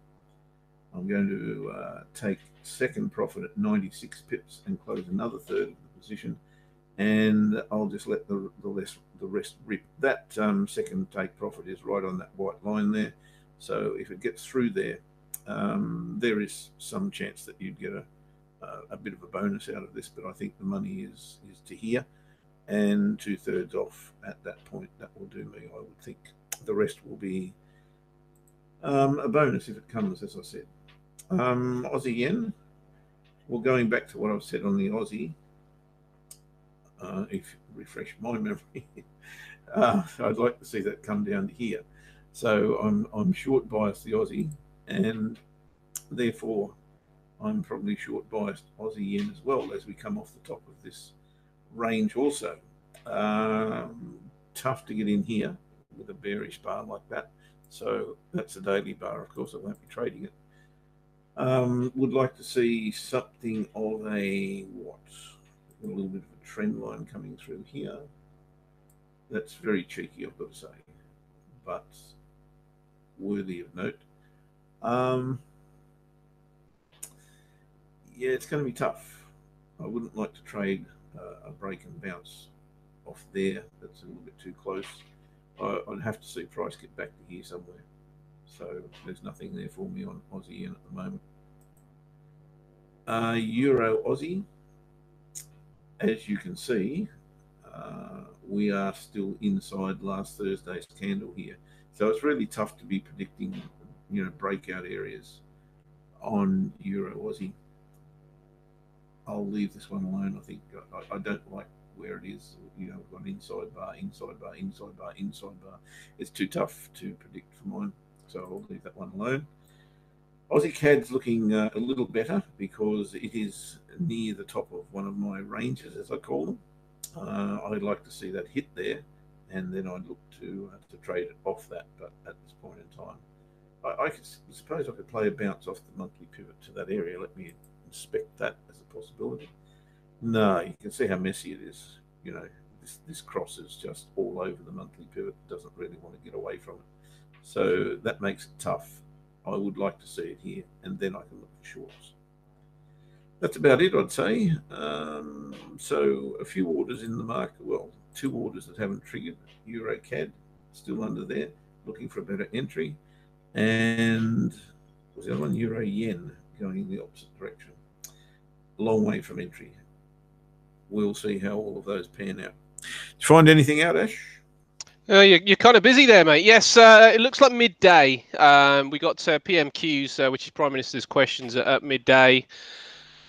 I'm going to take second profit at 96 pips and close another third of the position. And I'll just let the rest rip. That second take profit is right on that white line there. So if it gets through there, there is some chance that you'd get a bit of a bonus out of this. But I think the money is to here, and 2/3 off at that point. That will do me, I would think. The rest will be a bonus if it comes, as I said. Aussie yen. Well, going back to what I've said on the Aussie. If you refresh my memory, I'd like to see that come down to here. So I'm short biased the Aussie, and therefore I'm probably short biased Aussie yen as well as we come off the top of this range also. Tough to get in here with a bearish bar like that. So that's a daily bar. Of course, I won't be trading it. Would like to see something of a a little bit of a trend line coming through here. That's very cheeky, I've got to say, but worthy of note. Yeah, it's going to be tough. I wouldn't like to trade a break and bounce off there. That's a little bit too close. I'd have to see price get back to here somewhere. So there's nothing there for me on Aussie yen at the moment. Euro Aussie, as you can see, we are still inside last Thursday's candle here. So it's really tough to be predicting, breakout areas on Euro Aussie. I'll leave this one alone. I think I don't like where it is. We've got an inside bar, inside bar, inside bar, inside bar. It's too tough to predict for mine. So I'll leave that one alone. Aussie CAD's looking a little better because it is near the top of one of my ranges, as I call them. I'd like to see that hit there, and then I'd look to trade it off that. But at this point in time, I suppose I could play a bounce off the monthly pivot to that area. Let me inspect that as a possibility. No, you can see how messy it is. This cross is just all over the monthly pivot. Doesn't really want to get away from it. So that makes it tough. I would like to see it here, and then I can look for shorts. That's about it, I'd say. So a few orders in the market. Well, 2 orders that haven't triggered. Euro CAD still under there, looking for a better entry. And was the other one Euro Yen going in the opposite direction? A long way from entry. We'll see how all of those pan out. Did you find anything out, Ash? You're kind of busy there, mate. Yes, it looks like midday. We got PMQs, which is Prime Minister's questions at midday.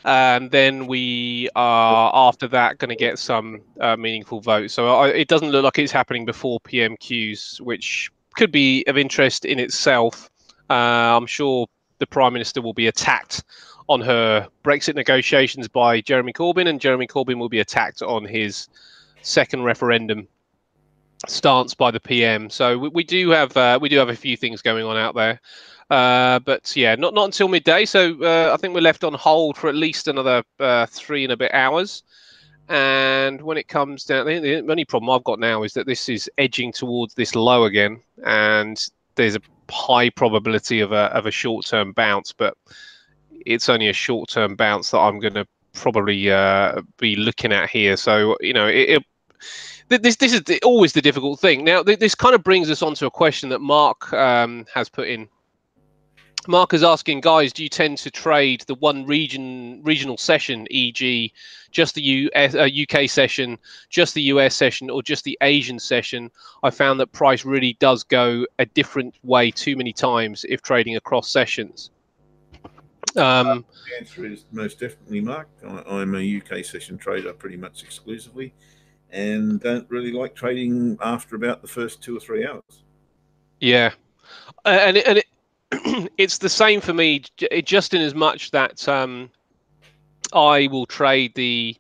And then we are, after that, going to get some meaningful votes. So it doesn't look like it's happening before PMQs, which could be of interest in itself. I'm sure the Prime Minister will be attacked on her Brexit negotiations by Jeremy Corbyn, and Jeremy Corbyn will be attacked on his second referendum stance by the PM. So we do have a few things going on out there. But yeah, not until midday. So I think we're left on hold for at least another 3 and a bit hours. And when it comes down, the only problem I've got now is that this is edging towards this low again, and there's a high probability of a short-term bounce, but it's only a short-term bounce that I'm going to probably be looking at here. So this is always the difficult thing. Now, this kind of brings us on to a question that Mark has put in. Mark is asking, guys, do you tend to trade the one regional session, e.g., just the UK session, just the US session, or just the Asian session? I found that price really does go a different way too many times if trading across sessions. The answer is most definitely, Mark. I'm a UK session trader pretty much exclusively, and don't really like trading after about the first 2 or 3 hours. Yeah, and it's the same for me, just in as much that I will trade the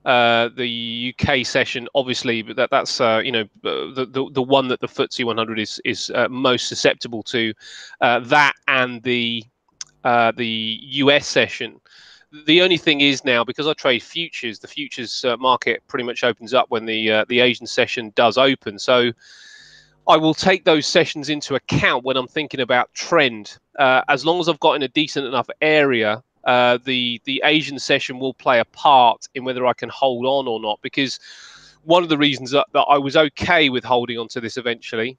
UK session, obviously, but that's the one that the FTSE 100 is most susceptible to, that and the US session. The only thing is now, because I trade futures, the futures market pretty much opens up when the Asian session does open. So I will take those sessions into account when I'm thinking about trend. As long as I've got in a decent enough area, the Asian session will play a part in whether I can hold on or not. Because one of the reasons that I was okay with holding on to this eventually,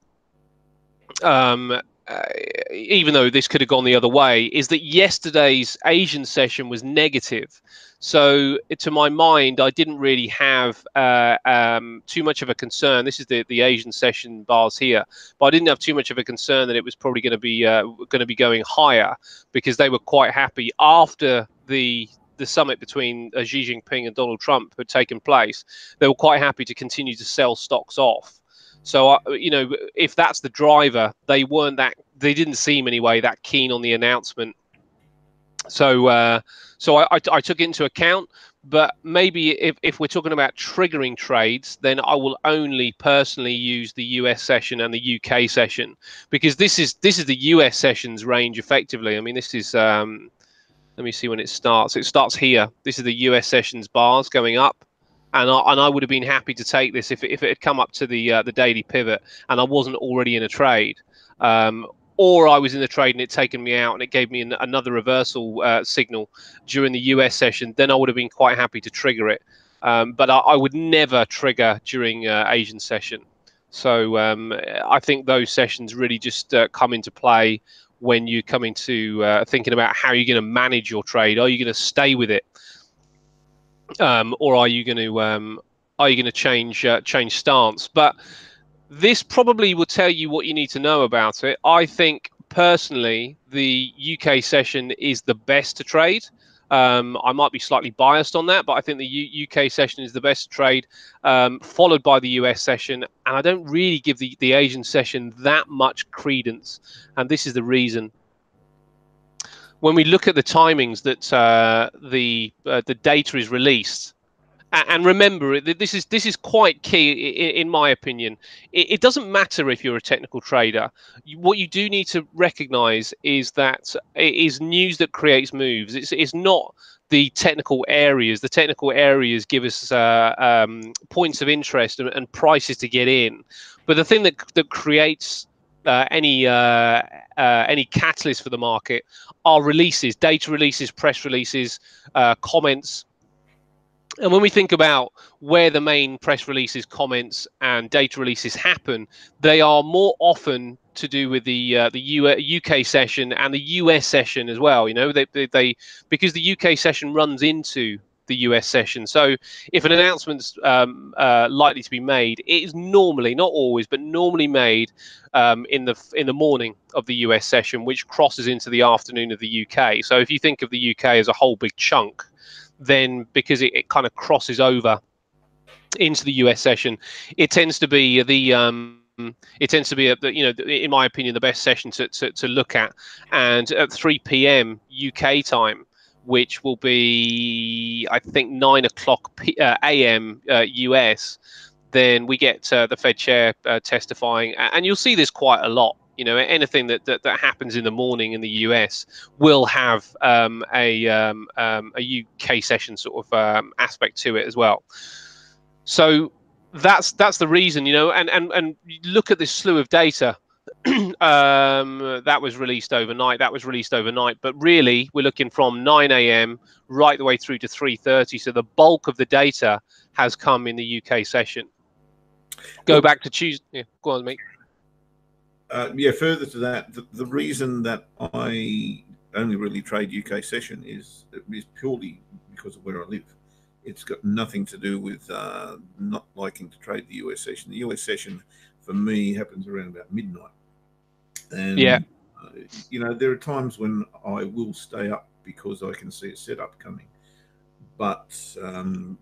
even though this could have gone the other way, is that yesterday's Asian session was negative. So to my mind, I didn't really have too much of a concern. This is the Asian session bars here, but I didn't have too much of a concern that it was probably going to be going higher, because they were quite happy after the summit between Xi Jinping and Donald Trump had taken place. They were quite happy to continue to sell stocks off. So, if that's the driver, they didn't seem anyway that keen on the announcement. So I took it into account. But maybe if we're talking about triggering trades, then I will only personally use the US session and the UK session, because this is the US session's range effectively. I mean, this is let me see when it starts. It starts here. This is the US session's bars going up. And I would have been happy to take this if it had come up to the daily pivot and I wasn't already in a trade. or I was in the trade and it taken me out and it gave me another reversal signal during the US session, then I would have been quite happy to trigger it. But I would never trigger during Asian session. So I think those sessions really just come into play when you come into thinking about how you're going to manage your trade. Are you going to stay with it, or are you going to change stance? But this probably will tell you what you need to know about it. I think personally, the UK session is the best to trade. I might be slightly biased on that, but I think the UK session is the best to trade, followed by the US session. And I don't really give the Asian session that much credence. And this is the reason. When we look at the timings that the data is released, and remember, this is quite key in my opinion. It doesn't matter if you're a technical trader. What you do need to recognize is that it is news that creates moves. It's not the technical areas. The technical areas give us points of interest and prices to get in. But the thing that creates any catalyst for the market are releases, data releases, press releases, comments. And when we think about where the main press releases, comments, and data releases happen, they are more often to do with the UK session and the US session as well. You know, they because the UK session runs into the US session. So if an announcement's likely to be made, it is normally, not always, but normally made in the morning of the US session, which crosses into the afternoon of the UK. So if you think of the UK as a whole big chunk, then because it kind of crosses over into the US session, it tends to be in my opinion, the best session to look at. And at 3 p.m. UK time, which will be I think 9 o'clock a.m. US, then we get the Fed chair testifying, and you'll see this quite a lot. You know, anything that happens in the morning in the US will have a UK session sort of aspect to it as well. So that's the reason, you know, and look at this slew of data that was released overnight. But really, we're looking from 9 a.m. right the way through to 3:30. So the bulk of the data has come in the UK session. Go back to Tuesday. Yeah, go on, mate. Further to that, the reason that I only really trade UK session is purely because of where I live. It's got nothing to do with not liking to trade the US session. The US session, for me, happens around about midnight. And, you know, there are times when I will stay up because I can see a setup coming. But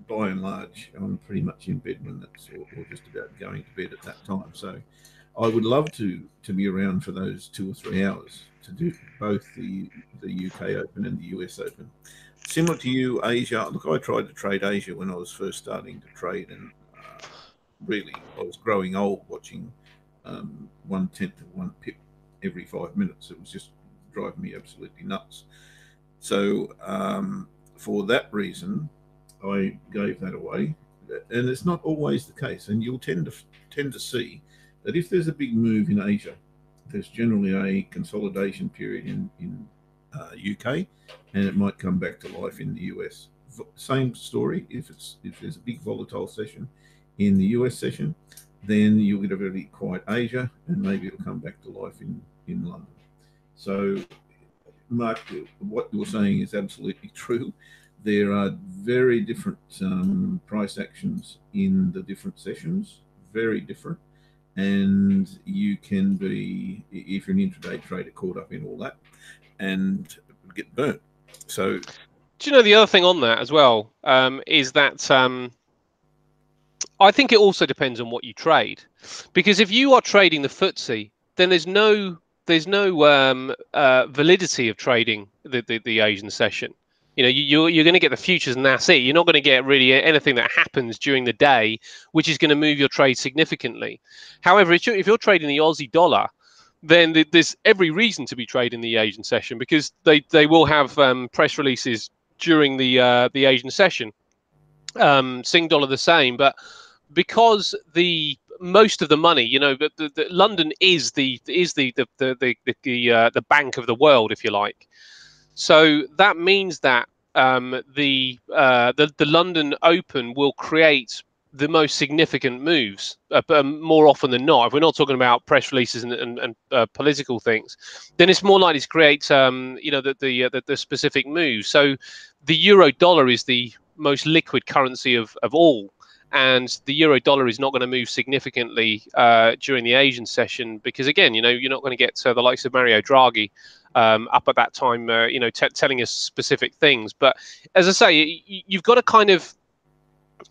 by and large, I'm pretty much in bed when that's, or just about going to bed at that time. So I would love to be around for those 2 or 3 hours to do both the UK Open and the US Open. Similar to you, Asia. Look, I tried to trade Asia when I was first starting to trade, and really I was growing old watching 1/10 of 1 pip every 5 minutes. It was just driving me absolutely nuts. So for that reason, I gave that away, and it's not always the case. And you'll tend to see that if there's a big move in Asia, there's generally a consolidation period in UK, and it might come back to life in the US. Same story if there's a big volatile session in the US session, then you'll get a very quiet Asia, and maybe it'll come back to life in London. So, Mark, what you're saying is absolutely true. There are very different price actions in the different sessions, very different. And you can be, if you're an intraday trader, caught up in all that and get burnt. So, do you know the other thing on that as well is that I think it also depends on what you trade, because if you are trading the FTSE, then there's no validity of trading the Asian session. You know, you're going to get the futures and that's it. You're not going to get really anything that happens during the day, which is going to move your trade significantly. However, if you're trading the Aussie dollar, then there's every reason to be trading the Asian session, because they will have press releases during the Asian session. Sing dollar the same, but because the most of the money. You know, but London is the bank of the world, if you like. So that means that the London Open will create the most significant moves more often than not. If we're not talking about press releases and political things, then it's more likely to create the specific moves. So the euro dollar is the most liquid currency of all. And the euro dollar is not going to move significantly during the Asian session because, again, you're not going to get the likes of Mario Draghi up at that time, telling us specific things. But as I say, you've got to kind of.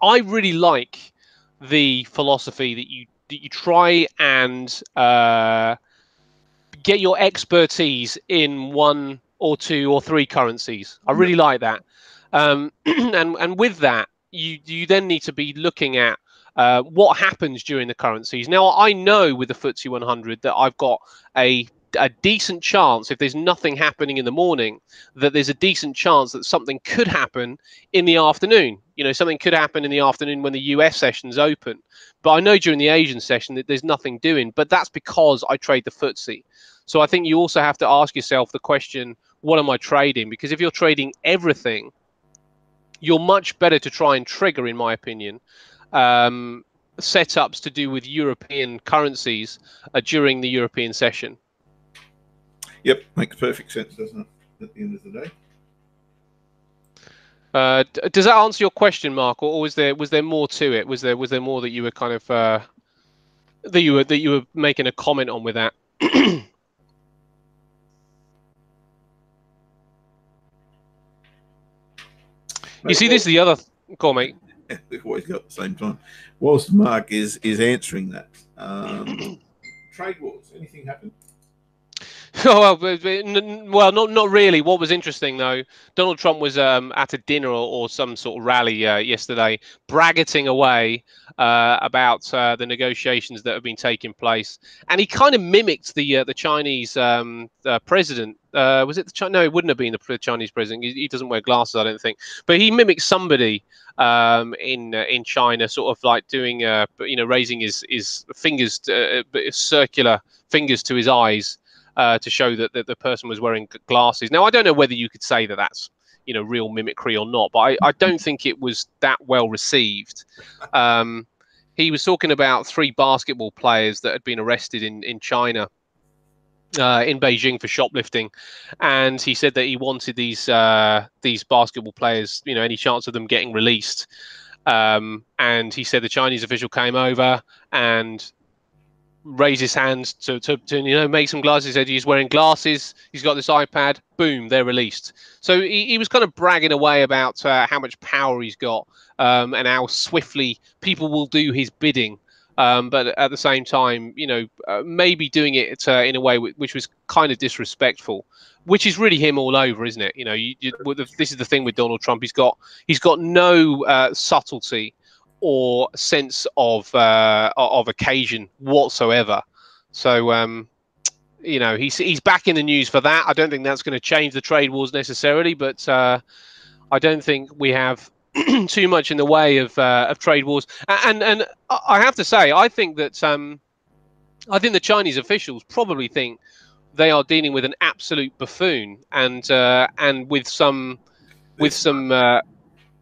I really like the philosophy that you try and get your expertise in one or two or three currencies. I really like that, and with that, you then need to be looking at what happens during the currencies. Now, I know with the FTSE 100 that I've got a decent chance, if there's nothing happening in the morning, that there's a decent chance that something could happen in the afternoon. Something could happen in the afternoon when the US session's open. But I know during the Asian session that there's nothing doing. But that's because I trade the FTSE. So I think you also have to ask yourself the question, what am I trading? Because if you're trading everything, you're much better to try and trigger, in my opinion, setups to do with European currencies during the European session. Yep, makes perfect sense, doesn't it? At the end of the day. Does that answer your question, Mark, or was there more to it? Was there more that you were kind of that you were making a comment on with that? You see, this is the other call, mate. We've always got the same time. Whilst Mark is answering that, trade wars. Anything happen? Oh, well, not really. What was interesting, though, Donald Trump was at a dinner or some sort of rally yesterday, braggarting away about the negotiations that have been taking place, and he kind of mimicked the Chinese president. Was it the Chinese? No, it wouldn't have been the Chinese president. He doesn't wear glasses, I don't think. But he mimicked somebody in China, sort of like doing, raising his fingers, circular fingers to his eyes. To show that the person was wearing glasses. Now, I don't know whether you could say that that's real mimicry or not, but I don't think it was that well received. He was talking about 3 basketball players that had been arrested in China, in Beijing for shoplifting, and he said that he wanted these basketball players, any chance of them getting released. And he said the Chinese official came over and raise his hand to make some glasses. He said he's wearing glasses. He's got this iPad. Boom, they're released. So he was kind of bragging away about how much power he's got and how swiftly people will do his bidding. But at the same time, maybe doing it in a way which was kind of disrespectful, which is really him all over, isn't it? This is the thing with Donald Trump. He's got no subtlety or sense of occasion whatsoever. So he's back in the news for that. I don't think that's going to change the trade wars necessarily, but I don't think we have too much in the way of trade wars. And I have to say, I think that the Chinese officials probably think they are dealing with an absolute buffoon, and with some.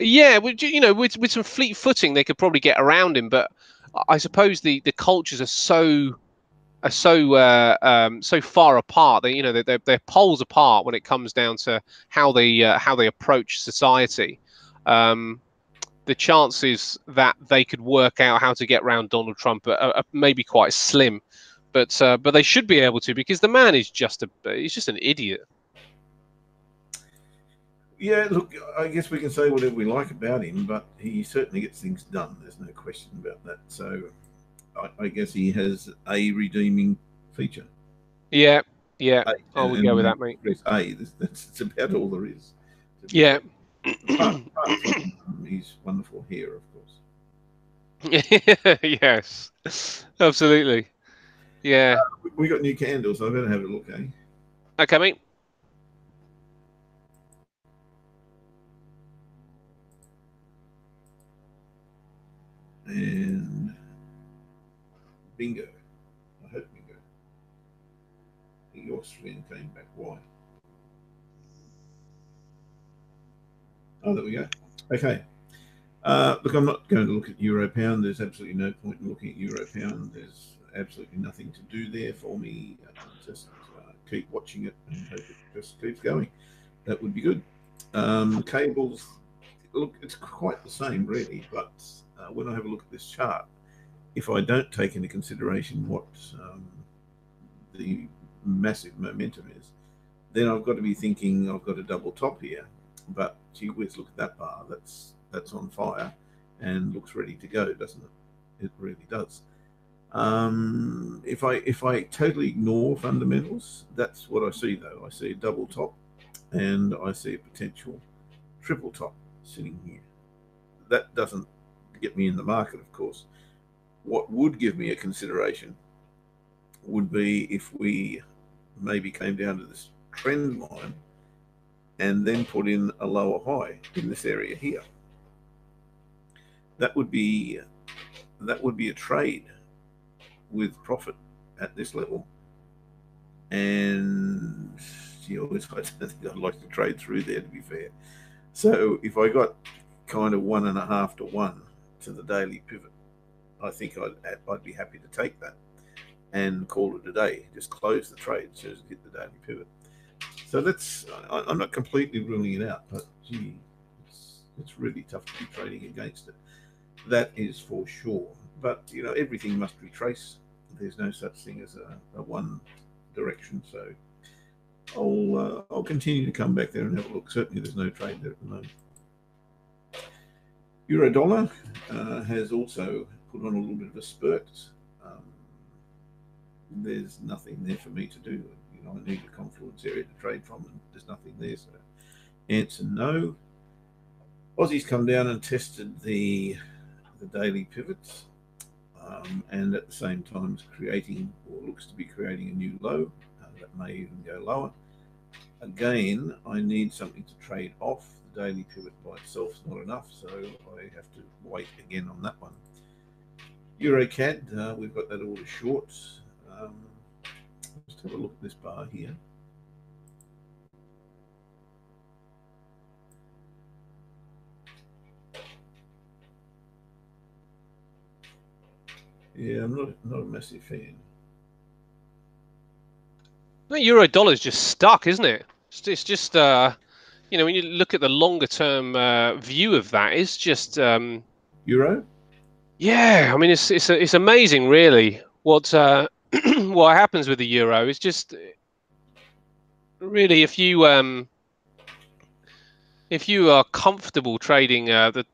Yeah, with some fleet footing, they could probably get around him. But I suppose the cultures are so far apart. They're poles apart when it comes down to how they approach society. The chances that they could work out how to get around Donald Trump are maybe quite slim, but they should be able to, because the man is he's just an idiot. Yeah, look, I guess we can say whatever we like about him, but he certainly gets things done. There's no question about that. So I guess he has a redeeming feature. Yeah. I would go with that, mate. That's about all there is. Yeah. Apart from his wonderful hair, of course. Yes, absolutely. Yeah. We got new candles. I better have a look, eh? Okay, mate. And bingo. I hope bingo. Your screen came back. Why? Oh, there we go. Okay. Look, I'm not going to look at euro pound. There's absolutely no point in looking at euro pound. There's absolutely nothing to do there for me. Just keep watching it and hope it just keeps going. That would be good. Cables, look, it's quite the same really, but when I have a look at this chart, if I don't take into consideration what the massive momentum is, then I've got to be thinking I've got a double top here. But gee whiz, look at that bar. That's on fire and looks ready to go, doesn't it? It really does. If I totally ignore fundamentals, that's what I see though. I see a double top and I see a potential triple top sitting here. That doesn't get me in the market, of course. What would give me a consideration would be if we maybe came down to this trend line and then put in a lower high in this area here. That would be a trade with profit at this level. And I don't think I'd like to trade through there, to be fair. So if I got kind of 1.5 to 1 to the daily pivot, I think I'd be happy to take that and call it a day. Just close the trade as soon as it hit the daily pivot. So I'm not completely ruling it out, but gee, it's really tough to be trading against it. That is for sure. But everything must retrace. There's no such thing as a one direction. So I'll continue to come back there and have a look. Certainly, there's no trade there at the moment. Euro dollar has also put on a little bit of a spurt. There's nothing there for me to do. I need a confluence area to trade from, and there's nothing there. So, answer no. Aussie's come down and tested the daily pivots, and at the same time is creating, or looks to be creating, a new low. That may even go lower. Again, I need something to trade off. The daily pivot by itself is not enough, so I have to wait again on that one. Euro CAD, we've got that order short. Let's have a look at this bar here. Yeah, I'm not a massive fan. The euro dollar is just stuck, isn't it? It's just when you look at the longer term view of that, it's just euro. Yeah, I mean it's amazing, really. What what happens with the euro is just really if you are comfortable trading the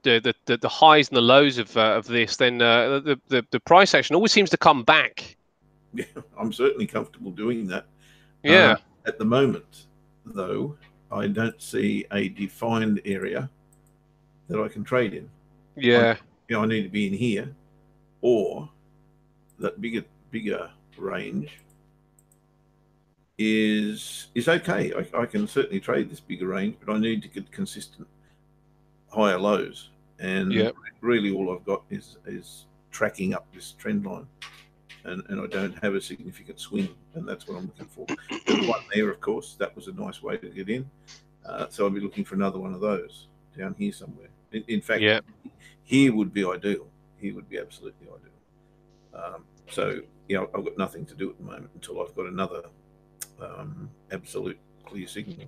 highs and the lows of this, then the price action always seems to come back. Yeah, I'm certainly comfortable doing that. Yeah. At the moment, though, I don't see a defined area that I can trade in. Yeah. I need to be in here, or that bigger range is okay. I can certainly trade this bigger range, but I need to get consistent higher lows. And really all I've got is tracking up this trend line. And I don't have a significant swing, and that's what I'm looking for. There's one there, of course. That was a nice way to get in. So I'll be looking for another one of those down here somewhere. In fact, here would be ideal. Here would be absolutely ideal. So, I've got nothing to do at the moment until I've got another absolute clear signal.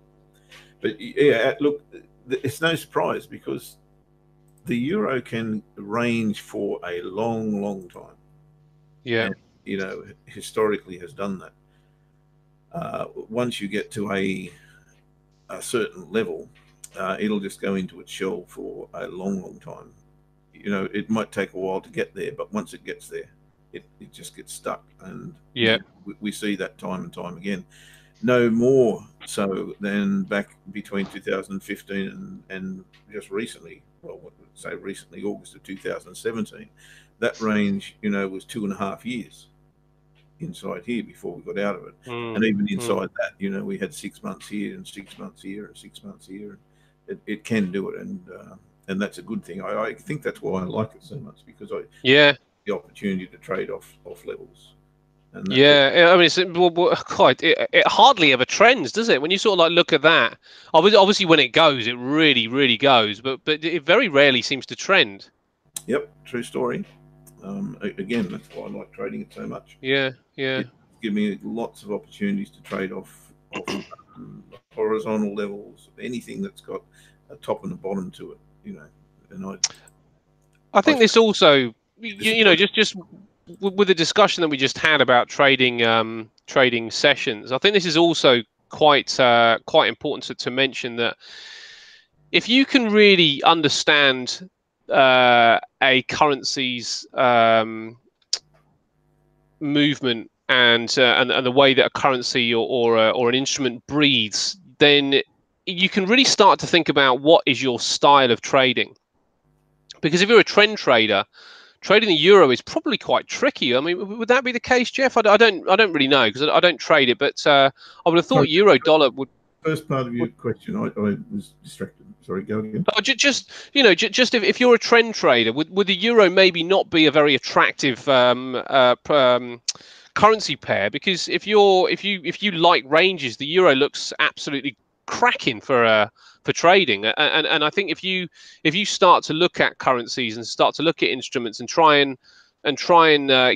But yeah, look, it's no surprise because the euro can range for a long, long time. Yeah. And, historically has done that. Once you get to a certain level, it'll just go into its shell for a long, long time. It might take a while to get there, but once it gets there, it just gets stuck. And we see that time and time again. No more so than back between 2015 and just recently, well, say recently, August of 2017, that range, was 2.5 years inside here before we got out of it. And even inside that, we had 6 months here and 6 months here and 6 months here. It can do it, and that's a good thing. I think that's why I like it so much, because the opportunity to trade off levels. And yeah, I mean, quite. It hardly ever trends, does it? When you sort of like look at that, obviously when it goes, it really, really goes. But it very rarely seems to trend. Yep, true story. Again, that's why I like trading it so much. Yeah, yeah. It gives me lots of opportunities to trade off horizontal levels, anything that's got a top and a bottom to it, you know. And I think this also, you know, just with the discussion that we just had about trading sessions, I think this is also quite important to mention that if you can really understand a currency's movement and the way that a currency or an instrument breathes, then you can really start to think about what is your style of trading. Because if you're a trend trader, trading the euro is probably quite tricky. I mean, would that be the case, Jeff? I don't really know because I don't trade it, but I would have thought euro dollar would. First part of your question, I was distracted. Sorry, go again. Just you know, just if you're a trend trader, would the euro maybe not be a very attractive currency pair? Because if you like ranges, the euro looks absolutely cracking for trading. And I think if you start to look at currencies and start to look at instruments and try and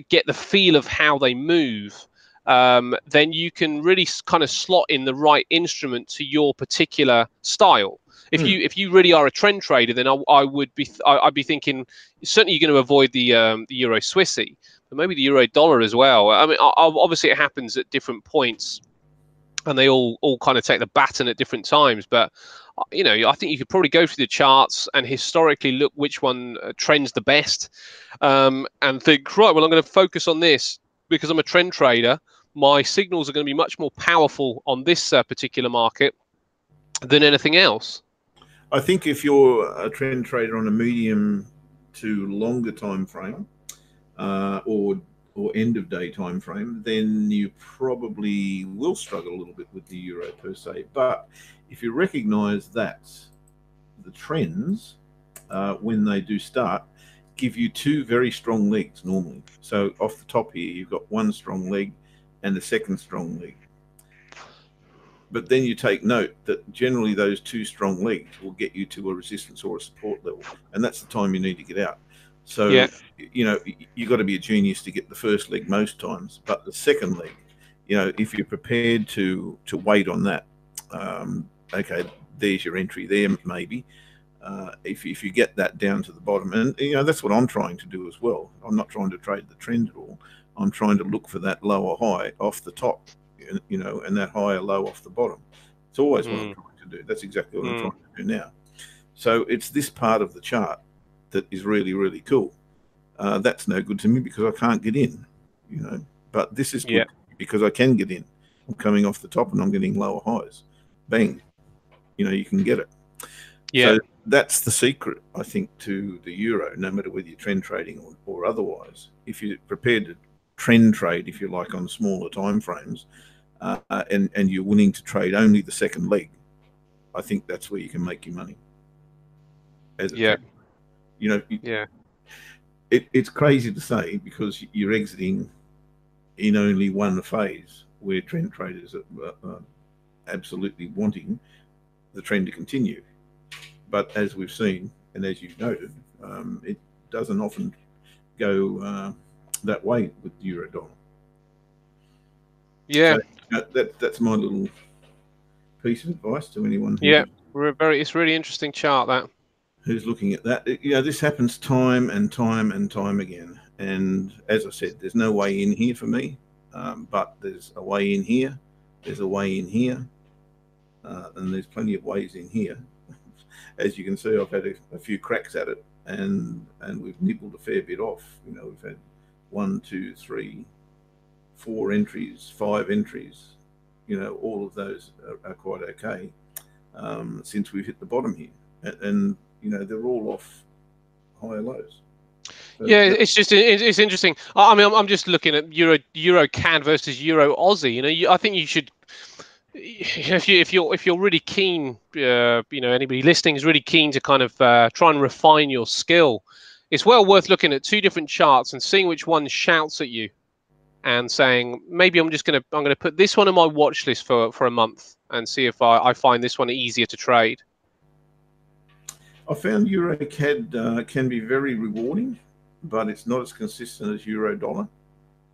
get the feel of how they move, then you can really kind of slot in the right instrument to your particular style. If you really are a trend trader, then I'd be thinking certainly you're going to avoid the euro Swissy, but maybe the euro dollar as well. I mean, obviously it happens at different points, and they all kind of take the baton at different times. But you know, I think you could probably go through the charts and historically look which one trends the best, and think, right, well, I'm going to focus on this because I'm a trend trader. My signals are going to be much more powerful on this particular market than anything else. I think if you're a trend trader on a medium to longer time frame, or end of day time frame, then you probably will struggle a little bit with the euro per se. But if you recognize that the trends, when they do start, give you two very strong legs normally. So off the top here, you've got one strong leg and a second strong leg. But then you take note that generally those two strong legs will get you to a resistance or a support level, and that's the time you need to get out. So, yeah, you know, you've got to be a genius to get the first leg most times, but the second leg, you know, if you're prepared to wait on that, okay, there's your entry there, maybe. If you get that down to the bottom, and you know that's what I'm trying to do as well. I'm not trying to trade the trend at all. I'm trying to look for that lower high off the top, you know, and that higher low off the bottom. It's always what I'm trying to do. That's exactly what I'm trying to do now. So it's this part of the chart that is really, really cool. That's no good to me because I can't get in, you know, but this is good because I can get in. I'm coming off the top and I'm getting lower highs. Bang, you know, you can get it. Yeah. So that's the secret, I think, to the euro, no matter whether you're trend trading or otherwise. If you're prepared to trend trade, if you like, on smaller time frames, and you're willing to trade only the second leg, I think that's where you can make your money. As a trader. You know, it's crazy to say because you're exiting in only one phase where trend traders are absolutely wanting the trend to continue. But as we've seen, and as you've noted, it doesn't often go that way with the euro dollar. Yeah. So, that's my little piece of advice to anyone. It's really interesting chart that. Who's looking at that? You know, this happens time and time and time again. And as I said, there's no way in here for me, but there's a way in here. There's a way in here, and there's plenty of ways in here. As you can see, I've had a few cracks at it, and we've nibbled a fair bit off. You know, we've had 1, 2, 3, 4 entries, 5 entries. You know, all of those are quite okay since we've hit the bottom here, and you know they're all off higher lows. So it's interesting. I mean, I'm just looking at Euro CAD versus Euro Aussie. You know, I think you should. If you're really keen, you know, anybody listening is really keen to kind of try and refine your skill it's well worth looking at 2 different charts and seeing which one shouts at you, and saying, maybe I'm gonna put this one on my watch list for a month and see if I find this one easier to trade. I found Euro CAD can be very rewarding, but it's not as consistent as Euro dollar.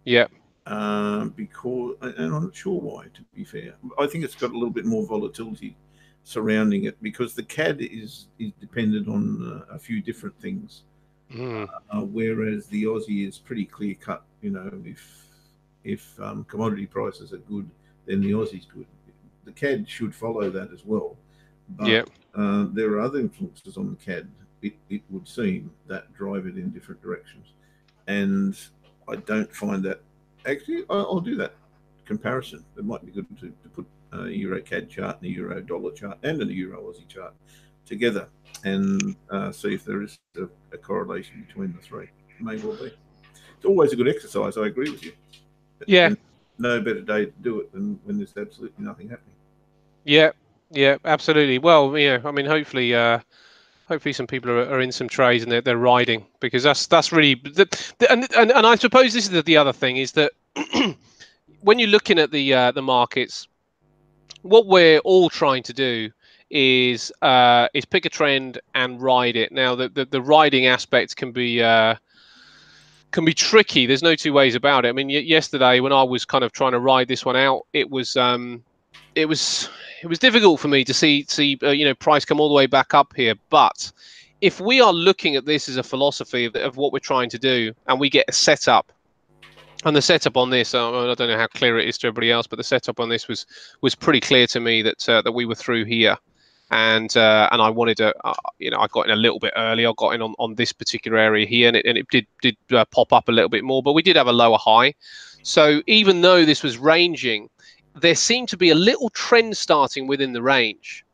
Yeah. Because, and I'm not sure why, to be fair. I think it's got a little bit more volatility surrounding it because the CAD is dependent on a few different things, whereas the Aussie is pretty clear cut. You know, if commodity prices are good, then the Aussie's good. The CAD should follow that as well. But there are other influences on the CAD, it would seem, that drive it in different directions. And I don't find that. Actually, I'll do that comparison. It might be good to put a Euro CAD chart and a Euro dollar chart and a Euro Aussie chart together and see if there is a correlation between the three. It may well be. It's always a good exercise. I agree with you. Yeah. And no better day to do it than when there's absolutely nothing happening. Yeah. Yeah. Absolutely. Well, yeah. I mean, hopefully some people are in some trades and they're riding, because that's really and I suppose this is the other thing is that when you're looking at the markets, what we're all trying to do is pick a trend and ride it. Now the riding aspect can be tricky. There's no two ways about it. I mean, yesterday when I was kind of trying to ride this one out, it was difficult for me to see price come all the way back up here. But if we are looking at this as a philosophy of what we're trying to do, and we get a setup, and the setup on this, I don't know how clear it is to everybody else, but the setup on this was pretty clear to me that we were through here, and I wanted to, I got in a little bit early. I got in on this particular area here, and it did pop up a little bit more, but we did have a lower high. So even though this was ranging, there seemed to be a little trend starting within the range.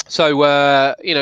So,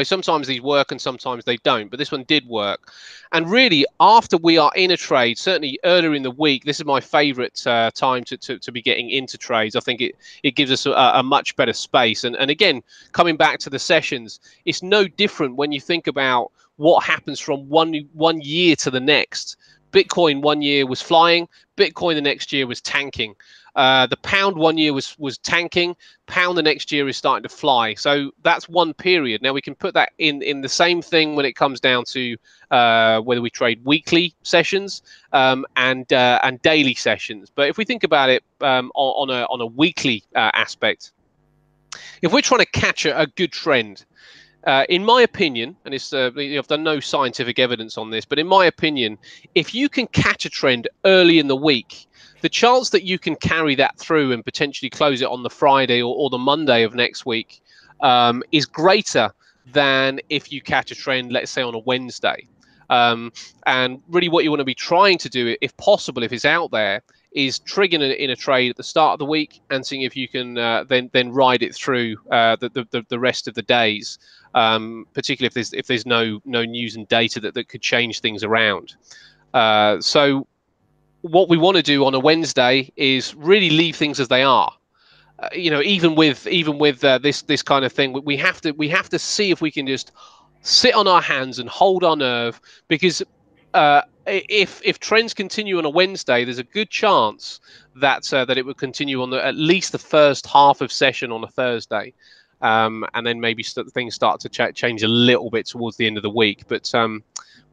sometimes these work and sometimes they don't, but this one did work. And really, after we are in a trade, certainly earlier in the week, this is my favorite time to be getting into trades. I think it gives us a much better space. And again, coming back to the sessions, it's no different when you think about what happens from one year to the next. Bitcoin 1 year was flying, Bitcoin the next year was tanking. The pound 1 year was tanking, pound the next year is starting to fly. So that's one period. Now we can put that in the same thing when it comes down to whether we trade weekly sessions and daily sessions. But if we think about it on a weekly aspect, if we're trying to catch a good trend, in my opinion, and it's I've done no scientific evidence on this, but in my opinion, if you can catch a trend early in the week, the chance that you can carry that through and potentially close it on the Friday or the Monday of next week is greater than if you catch a trend, let's say, on a Wednesday. And really what you want to be trying to do, if possible, if it's out there, is triggering in a trade at the start of the week and seeing if you can then ride it through the rest of the days, particularly if there's no news and data that could change things around. So what we want to do on a Wednesday is really leave things as they are. Even with this kind of thing, we have to see if we can just sit on our hands and hold our nerve, because if trends continue on a Wednesday, there's a good chance that it will continue on at least the first half of session on a Thursday, and then maybe things start to change a little bit towards the end of the week.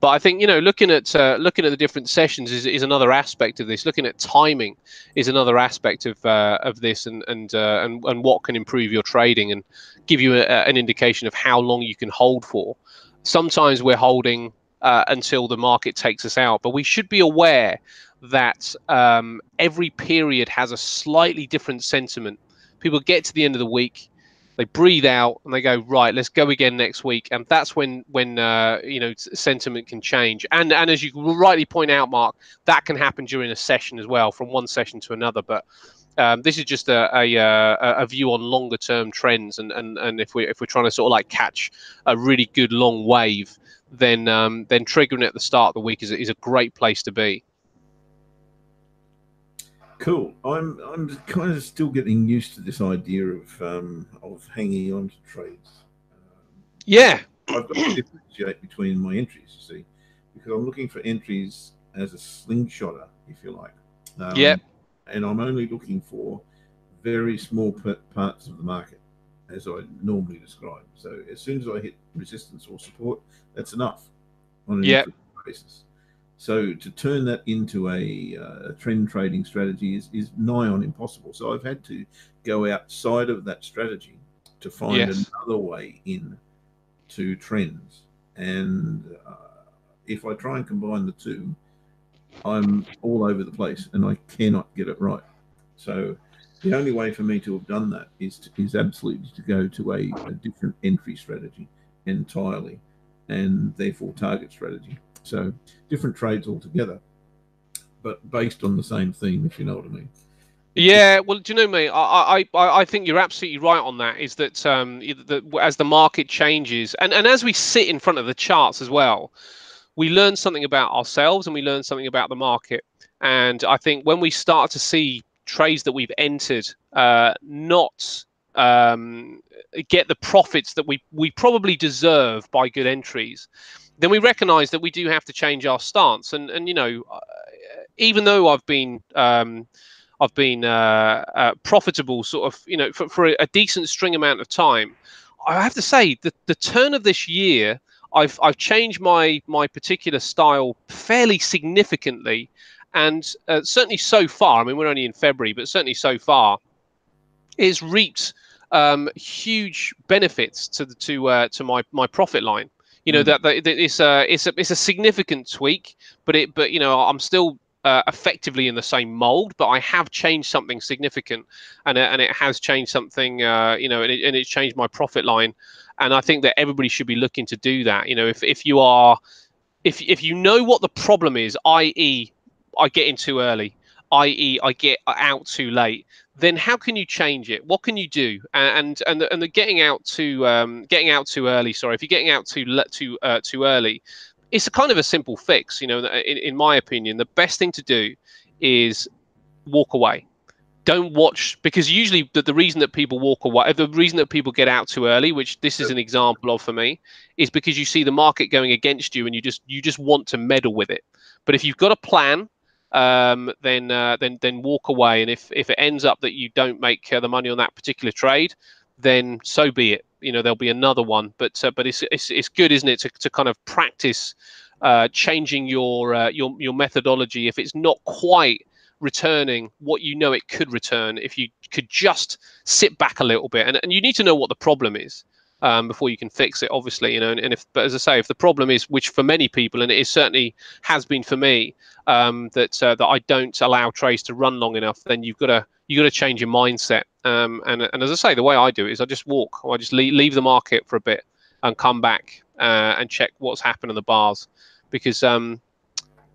But I think looking at the different sessions is another aspect of this. Looking at timing is another aspect of this, and what can improve your trading and give you an indication of how long you can hold for. Sometimes we're holding until the market takes us out, but we should be aware that every period has a slightly different sentiment. People get to the end of the week, they breathe out and they go, right, let's go again next week. And that's when sentiment can change. And as you rightly point out, Mark, that can happen during a session as well, from one session to another. But this is just a view on longer term trends. And if we're trying to sort of like catch a really good long wave, then triggering at the start of the week is a great place to be. Cool. I'm kind of still getting used to this idea of hanging on to trades. Yeah. I've got to differentiate between my entries, you see. because I'm looking for entries as a slingshotter, if you like. Yeah. And I'm only looking for very small parts of the market, as I normally describe. So as soon as I hit resistance or support, that's enough on an Yeah. intraday basis. So to turn that into a trend trading strategy is nigh on impossible. So I've had to go outside of that strategy to find Yes. another way in to trends. And if I try and combine the two, I'm all over the place and I cannot get it right. So the only way for me to have done that is absolutely to go to a different entry strategy entirely, and therefore target strategy. So different trades altogether, but based on the same theme, if you know what I mean. Yeah, well, do you know me? I think you're absolutely right on that. Is that as the market changes, and as we sit in front of the charts as well, we learn something about ourselves and we learn something about the market. And I think when we start to see trades that we've entered not get the profits that we probably deserve by good entries, then we recognise that we do have to change our stance. And you know, even though I've been profitable sort of, you know, for a decent string amount of time, I have to say that the turn of this year, I've changed my particular style fairly significantly, and certainly so far. I mean, we're only in February, but certainly so far, it's reaped huge benefits to my profit line. You know that it's a significant tweak, but you know I'm still effectively in the same mold, but I have changed something significant, and it has changed something, you know, and it's changed my profit line, and I think that everybody should be looking to do that. You know, if you are, if you know what the problem is, i.e., I get in too early, i.e., I get out too late, then how can you change it? What can you do? And the getting out too early. Sorry, if you're getting out too early, it's a kind of a simple fix. You know, in my opinion, the best thing to do is walk away. Don't watch, because usually the reason that people walk away, the reason that people get out too early, which this is an example of for me, is because you see the market going against you and you just want to meddle with it. But if you've got a plan, then walk away. And if it ends up that you don't make the money on that particular trade, then so be it. You know, there'll be another one. But it's good, isn't it, to kind of practice changing your methodology if it's not quite returning what you know it could return, if you could just sit back a little bit. And you need to know what the problem is before you can fix it, obviously. You know, and if, but as I say, if the problem is, which for many people, and it is certainly has been for me, that I don't allow trades to run long enough, then you got to change your mindset. And as I say, the way I do it is I just walk, or I just leave the market for a bit and come back and check what's happened in the bars, because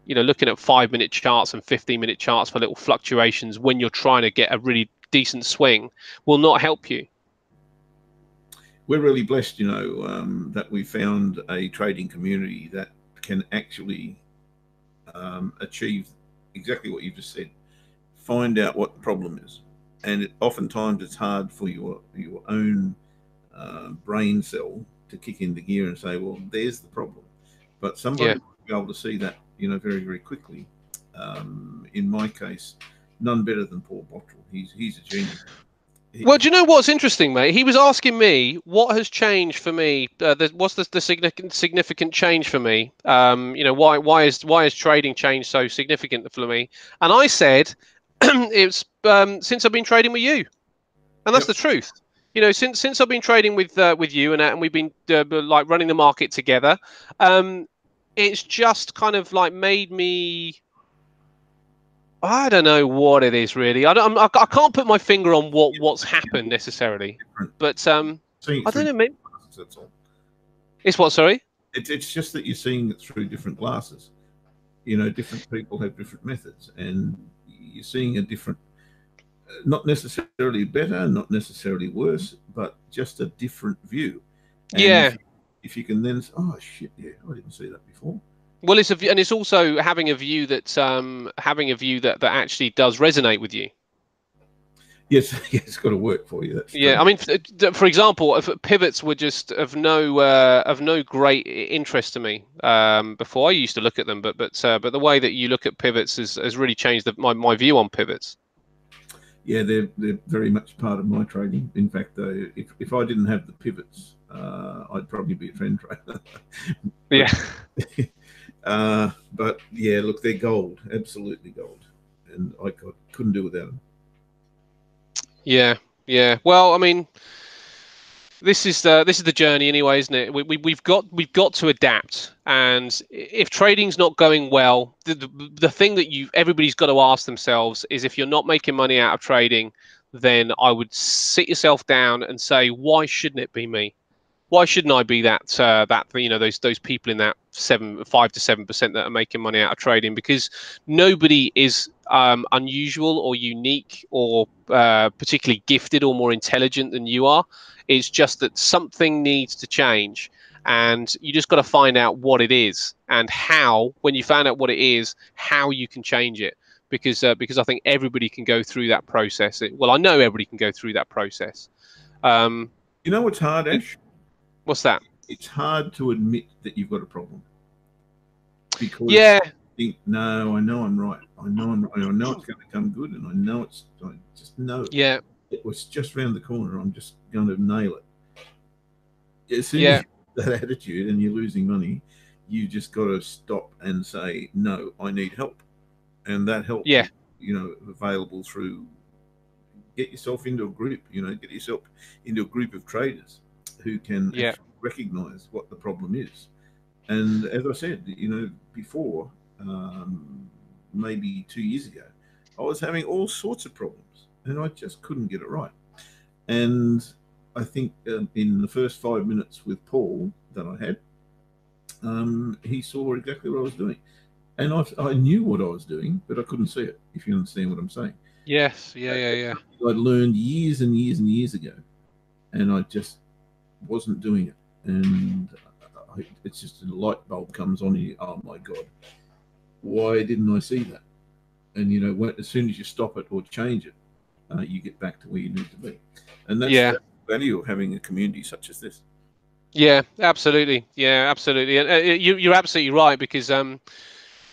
you know, looking at 5-minute charts and 15-minute charts for little fluctuations when you're trying to get a really decent swing will not help you. We're really blessed, you know, that we found a trading community that can actually achieve exactly what you just said. Find out what the problem is, and oftentimes it's hard for your own brain cell to kick into gear and say, "Well, there's the problem," but somebody will be able to see that, you know, very, very quickly. In my case, none better than Paul Bottrell. He's a genius. Well, do you know what's interesting, mate? He was asking me what has changed for me. What's the significant change for me? You know, why is trading changed so significant for me? And I said, it's since I've been trading with you, and that's the truth. You know, since I've been trading with you, and we've been like running the market together, it's just kind of like made me. I don't know what it is really. I can't put my finger on what's happened necessarily, but I don't know. Maybe that's all. It's what? Sorry. It's just that you're seeing it through different glasses. You know, different people have different methods, and you're seeing a different, not necessarily better, not necessarily worse, but just a different view. And Yeah. if you can then, oh shit, yeah, I didn't see that before. Well, and it's also having a view that that actually does resonate with you. Yes, it's got to work for you. That's true. Yeah, I mean, for example, if pivots were just of no great interest to me before. I used to look at them, but the way that you look at pivots has really changed my view on pivots. Yeah, they're very much part of my trading. In fact, if I didn't have the pivots, I'd probably be a trend trader. Yeah. But yeah, look, they're gold, absolutely gold, and I couldn't do without them. Yeah, yeah. Well, I mean, this is the journey anyway, isn't it? We've got to adapt, and if trading's not going well, the thing that everybody's got to ask themselves is, if you're not making money out of trading, then I would sit yourself down and say, why shouldn't it be me? Why shouldn't I be that those people in that 5 to 7% that are making money out of trading? Because nobody is unusual or unique or particularly gifted or more intelligent than you are. It's just that something needs to change, and you just got to find out what it is and how. When you find out what it is, how you can change it. Because I think everybody can go through that process. Well, I know everybody can go through that process. You know what's hard, Ash? What's that? It's hard to admit that you've got a problem, because Yeah, you think, no, I know I'm right. I know I'm right. I know it's going to come good, and I just know yeah, it was just round the corner. I'm just going to nail it. As soon as yeah, you have that attitude and you're losing money, you just got to stop and say, no, I need help. And that help yeah, is, available through, get yourself into a group, get yourself into a group of traders who can yeah, actually recognize what the problem is. And as I said, before, maybe 2 years ago, I was having all sorts of problems and I just couldn't get it right. And I think in the first 5 minutes with Paul that I had, he saw exactly what I was doing. And I knew what I was doing, but I couldn't see it, if you understand what I'm saying. yes, yeah, yeah, yeah, I'd learned years and years and years ago, and I just wasn't doing it. And it's just a light bulb comes on, and you, oh my God, why didn't I see that? And as soon as you stop it or change it, you get back to where you need to be. And that's yeah, the value of having a community such as this. yeah, absolutely, yeah, absolutely, and you're absolutely right, because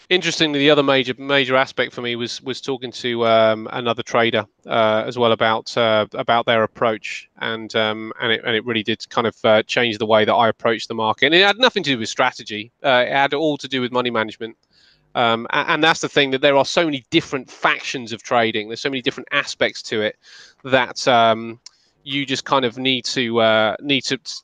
interestingly, the other major aspect for me was talking to another trader as well about their approach, and it really did kind of change the way that I approached the market, and it had nothing to do with strategy. It had all to do with money management. And that's the thing, that there are so many different factions of trading. There's so many different aspects to it that you just kind of need to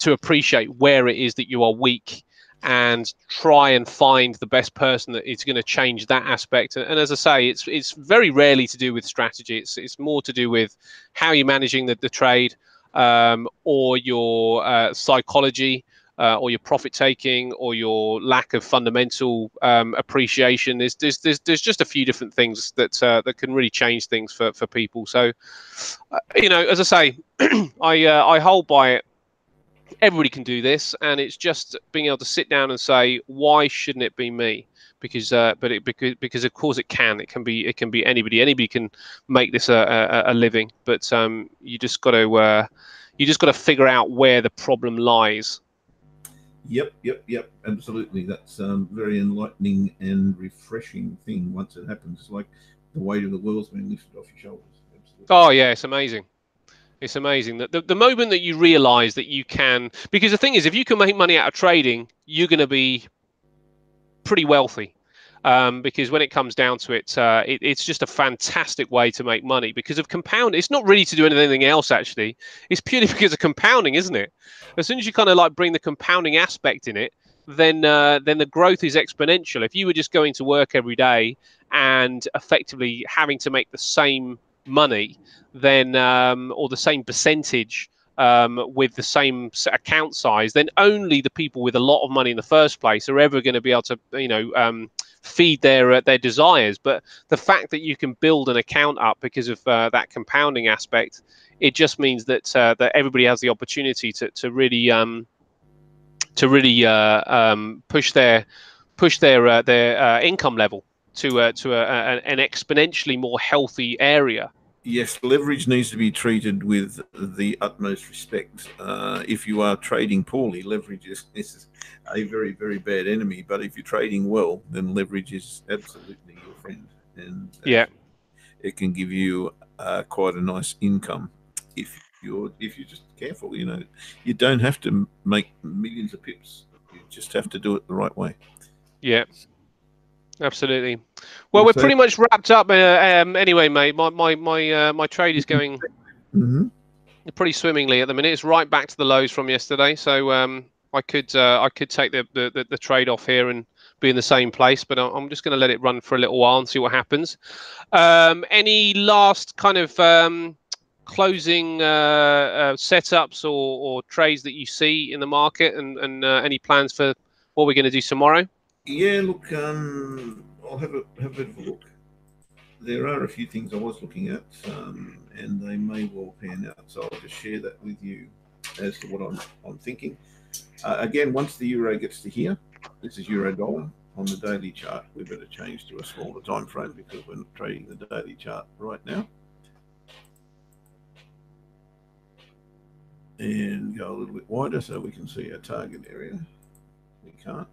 appreciate where it is that you are weak, and try and find the best person that is going to change that aspect. And as I say, it's very rarely to do with strategy. It's more to do with how you're managing the trade, or your psychology, or your profit taking, or your lack of fundamental appreciation. There's just a few different things that can really change things for people. So, as I say, I hold by it. Everybody can do this, and it's just being able to sit down and say, why shouldn't it be me? Because of course it can. It can be anybody. Anybody can make this a living, but you just got to figure out where the problem lies. Yep. Absolutely. That's very enlightening and refreshing thing once it happens. It's like the weight of the world's been lifted off your shoulders. Absolutely. Oh yeah, it's amazing. It's amazing that the moment that you realize that you can, because the thing is, if you can make money out of trading, you're going to be pretty wealthy. Because when it comes down to it, it's just a fantastic way to make money because of compound. It's not really to do anything else, actually. It's purely because of compounding, isn't it? As soon as you kind of like bring the compounding aspect in it, then the growth is exponential. If you were just going to work every day and effectively having to make the same money, then or the same percentage, with the same account size, then only the people with a lot of money in the first place are ever going to be able to, feed their desires. But the fact that you can build an account up because of that compounding aspect, it just means that everybody has the opportunity to really push their income level to an exponentially more healthy area. Yes, leverage needs to be treated with the utmost respect. If you are trading poorly, leverage is a very, very bad enemy. But if you're trading well, then leverage is absolutely your friend, and Yeah, it can give you quite a nice income if you're just careful. You don't have to make millions of pips. You just have to do it the right way. yeah. Absolutely. Well, we're Also, pretty much wrapped up anyway, mate. My trade is going mhm. pretty swimmingly at the minute. It's right back to the lows from yesterday, so I could take the trade off here and be in the same place, but I'm just going to let it run for a little while and see what happens. Any last kind of closing setups or trades that you see in the market, and any plans for what we're going to do tomorrow? Yeah, look, I'll have a bit of a look. There are a few things I was looking at, and they may well pan out. So I'll just share that with you as to what I'm thinking. Again, once the euro gets to here, this is euro dollar on the daily chart. We better change to a smaller time frame because we're not trading the daily chart right now. And go a little bit wider so we can see our target area. We can't.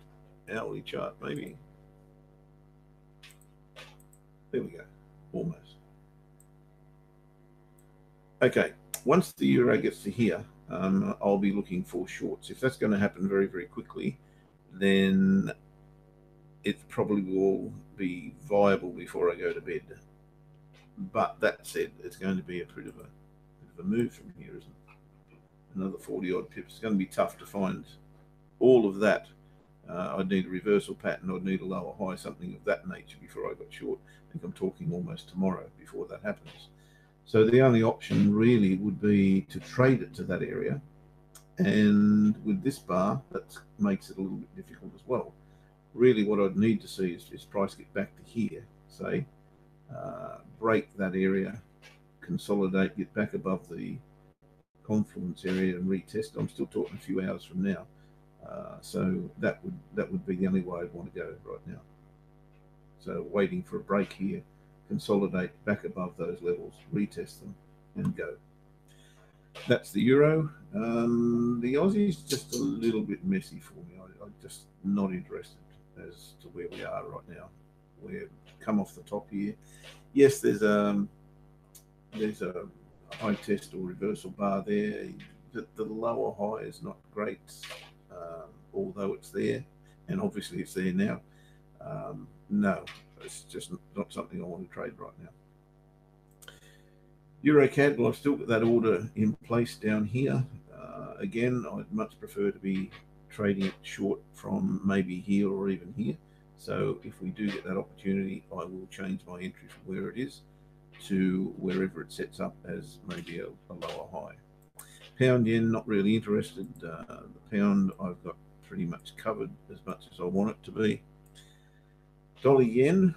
Hourly chart, maybe. There we go. Almost. Okay. Once the euro gets to here, I'll be looking for shorts. If that's going to happen very, very quickly, then it probably will be viable before I go to bed. But that said, it's going to be a bit of a move from here, isn't it? Another 40 odd pips. It's going to be tough to find all of that. I'd need a reversal pattern. I'd need a lower high, something of that nature before I got short. I think I'm talking almost tomorrow before that happens. So the only option really would be to trade it to that area. And with this bar, that makes it a little bit difficult as well. Really what I'd need to see is price get back to here, say, break that area, consolidate, get back above the confluence area and retest. I'm still talking a few hours from now. So that would be the only way I'd want to go right now. So waiting for a break here, consolidate back above those levels, retest them, and go. That's the euro. The Aussie's just a little bit messy for me. I'm just not interested as to where we are right now. We've come off the top here. Yes, there's a high test or reversal bar there. The lower high is not great, although it's there, and obviously it's there now. No, it's just not something I want to trade right now. EuroCAD, well, I've still got that order in place down here. Again, I'd much prefer to be trading it short from maybe here or even here. So if we do get that opportunity, I will change my entry from where it is to wherever it sets up as maybe a lower high. Pound yen, not really interested. The pound I've got pretty much covered as much as I want it to be. Dollar yen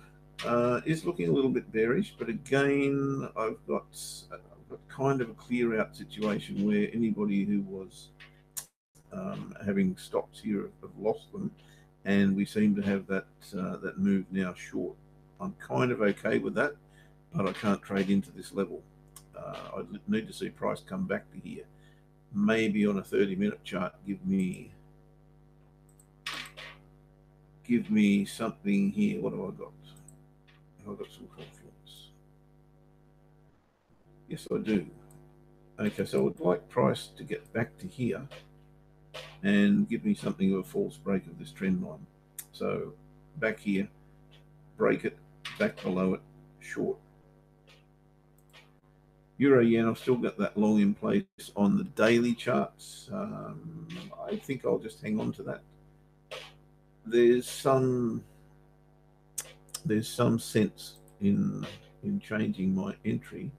is looking a little bit bearish, but again, I've got kind of a clear out situation where anybody who was having stocks here have lost them, and we seem to have that move now short. I'm kind of okay with that, but I can't trade into this level. I need to see price come back to here. Maybe on a 30-minute chart, give me something here. What have I got? Have I got some confluence? Yes, I do. Okay, so I would like price to get back to here and give me something of a false break of this trend line. So back here, break it, back below it, short. Euro yen, I've still got that long in place on the daily charts. I think I'll just hang on to that. There's some sense in changing my entry,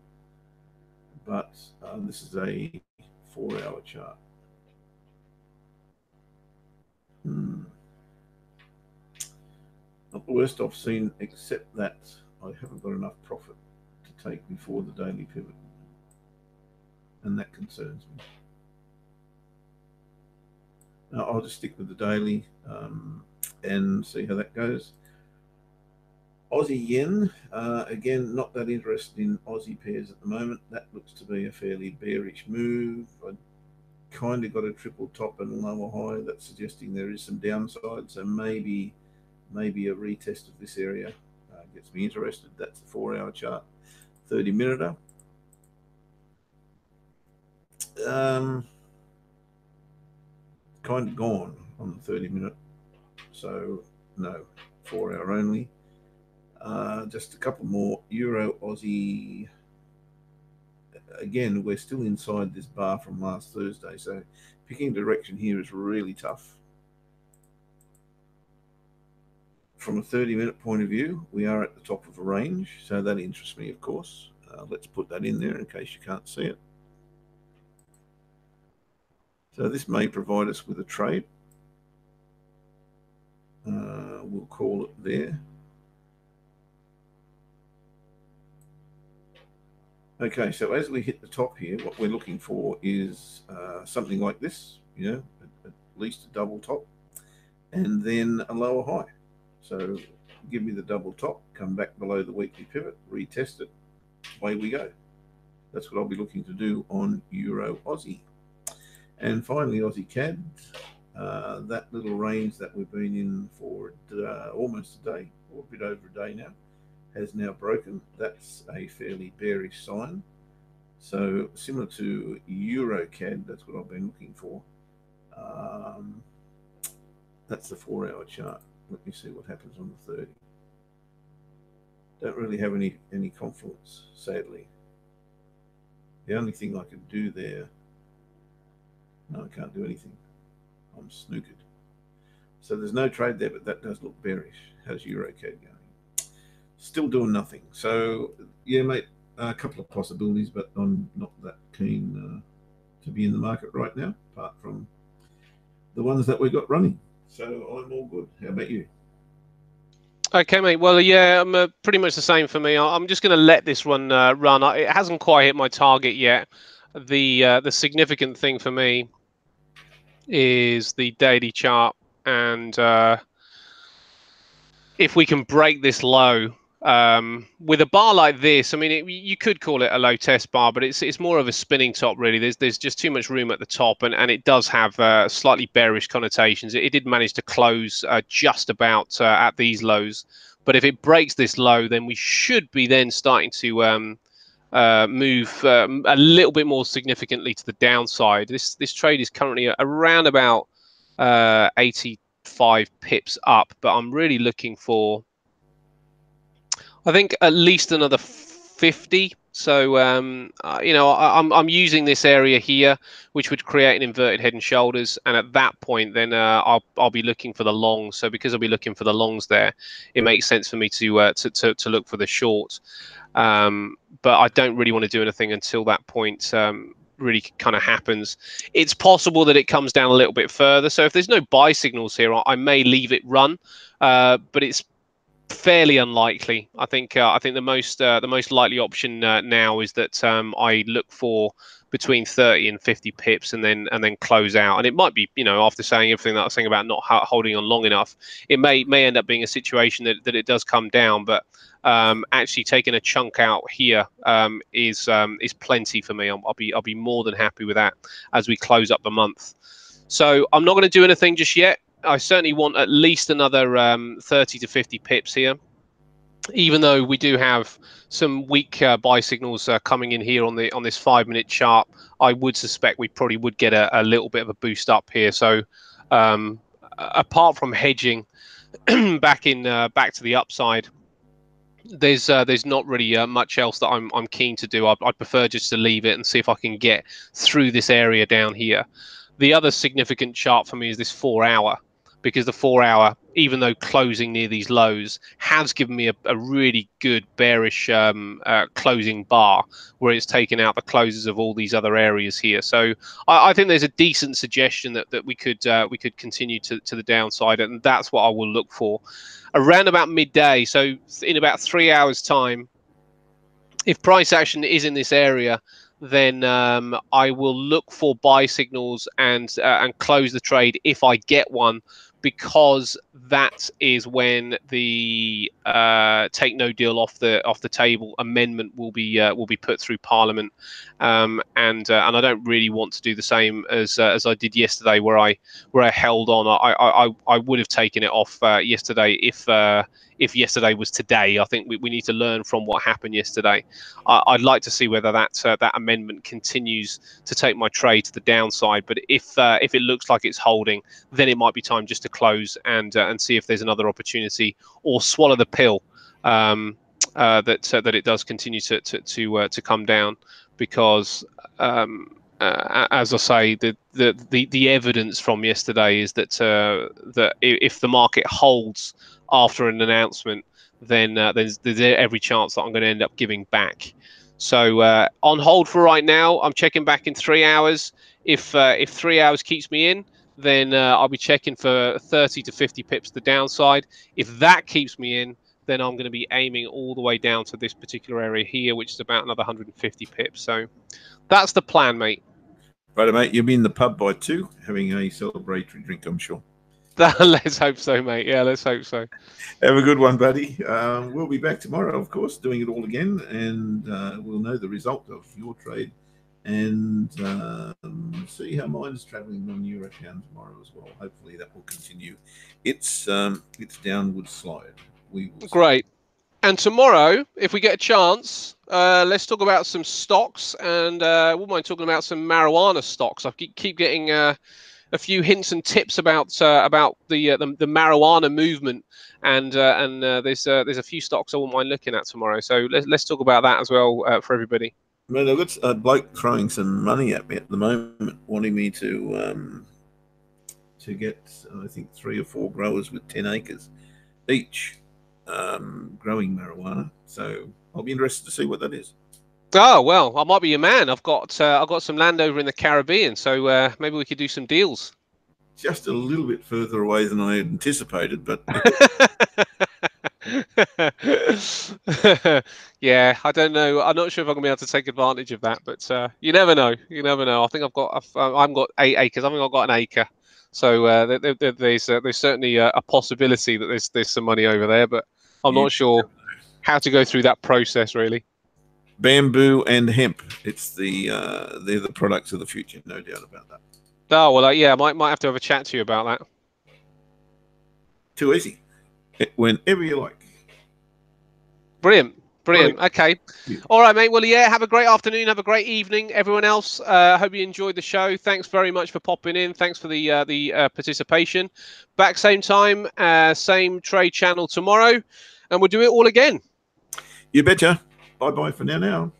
but this is a 4-hour chart. Not the worst I've seen, except that I haven't got enough profit to take before the daily pivot, and that concerns me. Now, I'll just stick with the daily and see how that goes. Aussie yen, again, not that interested in Aussie pairs at the moment. That looks to be a fairly bearish move. I kind of got a triple top and lower high. That's suggesting there is some downside. So maybe a retest of this area gets me interested. That's the 4-hour chart. 30-minute. Kind of gone on the 30-minute. So no, 4-hour only. Just a couple more. Euro Aussie. Again, we're still inside this bar from last Thursday, so picking direction here is really tough. From a 30-minute point of view, we are at the top of a range, so that interests me, of course. Let's put that in there in case you can't see it. So this may provide us with a trade. We'll call it there. Okay, so as we hit the top here, what we're looking for is something like this, you know, at least a double top, and then a lower high. So give me the double top, come back below the weekly pivot, retest it, away we go. That's what I'll be looking to do on Euro Aussie. And finally, Aussie CAD, that little range that we've been in for almost a day, or a bit over a day now, has now broken. That's a fairly bearish sign. So similar to Euro CAD, that's what I've been looking for. That's the 4-hour chart. Let me see what happens on the 30. Don't really have any confluence, sadly. The only thing I could do there, no, I can't do anything. I'm snookered. So there's no trade there, but that does look bearish. How's Euro CAD going? Still doing nothing. So yeah, mate, a couple of possibilities, but I'm not that keen to be in the market right now, apart from the ones that we got running. So I'm all good. How about you? Okay, mate. Well, yeah, I'm pretty much the same for me. I'm just going to let this one run. It hasn't quite hit my target yet. The significant thing for me is the daily chart, and if we can break this low with a bar like this, I mean, you could call it a low test bar, but it's more of a spinning top, really. There's just too much room at the top, and it does have slightly bearish connotations. It did manage to close just about at these lows, but if it breaks this low, then we should be then starting to move a little bit more significantly to the downside. This trade is currently around about 85 pips up, but I'm really looking for, I think, at least another 50. So you know, I'm using this area here, which would create an inverted head and shoulders, and at that point, then I'll be looking for the longs. So because I'll be looking for the longs there, it makes sense for me to look for the short. But I don't really want to do anything until that point really kind of happens. It's possible that it comes down a little bit further. So if there's no buy signals here, I may leave it run, but it's fairly unlikely. I think the most likely option now is that I look for between 30 and 50 pips and then close out. And it might be, you know, after saying everything that I was saying about not holding on long enough, it may end up being a situation that it does come down. But actually taking a chunk out here is plenty for me. I'll be more than happy with that as we close up the month. So I'm not going to do anything just yet. I certainly want at least another 30 to 50 pips here, even though we do have some weak buy signals coming in here on this 5-minute chart. I would suspect we probably would get a little bit of a boost up here. So apart from hedging back to the upside, there's not really much else that I'm keen to do. I'd prefer just to leave it and see if I can get through this area down here. The other significant chart for me is this 4-hour, because the 4-hour, even though closing near these lows, has given me a really good bearish closing bar where it's taken out the closes of all these other areas here. So I think there's a decent suggestion that we could continue to the downside, and that's what I will look for around about midday. So in about 3 hours time, if price action is in this area, then I will look for buy signals and close the trade if I get one because that is when the take no deal off the table amendment will be put through Parliament, and I don't really want to do the same as I did yesterday, where I held on. I would have taken it off yesterday if yesterday was today. I think we need to learn from what happened yesterday. I'd like to see whether that amendment continues to take my trade to the downside. But if it looks like it's holding, then it might be time just to close and see if there's another opportunity, or swallow the pill that it does continue to come down, because as I say, the evidence from yesterday is that if the market holds after an announcement, then there's every chance that I'm going to end up giving back. So on hold for right now. I'm checking back in 3 hours. If 3 hours keeps me in, then I'll be checking for 30 to 50 pips to the downside. If that keeps me in, then I'm going to be aiming all the way down to this particular area here, which is about another 150 pips. So that's the plan, mate. Right, mate. You'll be in the pub by 2, having a celebratory drink, I'm sure. Let's hope so, mate. Yeah, let's hope so. Have a good one, buddy. We'll be back tomorrow, of course, doing it all again, and we'll know the result of your trade, and see how mine is traveling on your account tomorrow as well. Hopefully that will continue its downward slide. Great. And tomorrow, if we get a chance, let's talk about some stocks, and wouldn't mind talking about some marijuana stocks. I keep getting a few hints and tips about the marijuana movement, and there's a few stocks I wouldn't mind looking at tomorrow. So let's talk about that as well for everybody. Well, I've got a bloke throwing some money at me at the moment, wanting me to get, I think, 3 or 4 growers with 10 acres each growing marijuana. So I'll be interested to see what that is. Oh, well, I might be your man. I've got some land over in the Caribbean, so maybe we could do some deals. Just a little bit further away than I had anticipated, but yeah, I don't know. I'm not sure if I'm gonna be able to take advantage of that, but you never know. You never know. I think I've got 8 acres. I think I've got an acre. So there's certainly a possibility that there's some money over there, but I'm not sure how to go through that process really. Bamboo and hemp. They're the products of the future, no doubt about that. Oh well, yeah, I might have to have a chat to you about that. Too easy. Whenever you like. Brilliant. Okay. All right, mate. Well, yeah, have a great afternoon. Have a great evening, everyone else. Hope you enjoyed the show. Thanks very much for popping in. Thanks for the participation. Back same time, same trade channel tomorrow, and we'll do it all again. You betcha. Bye-bye for now.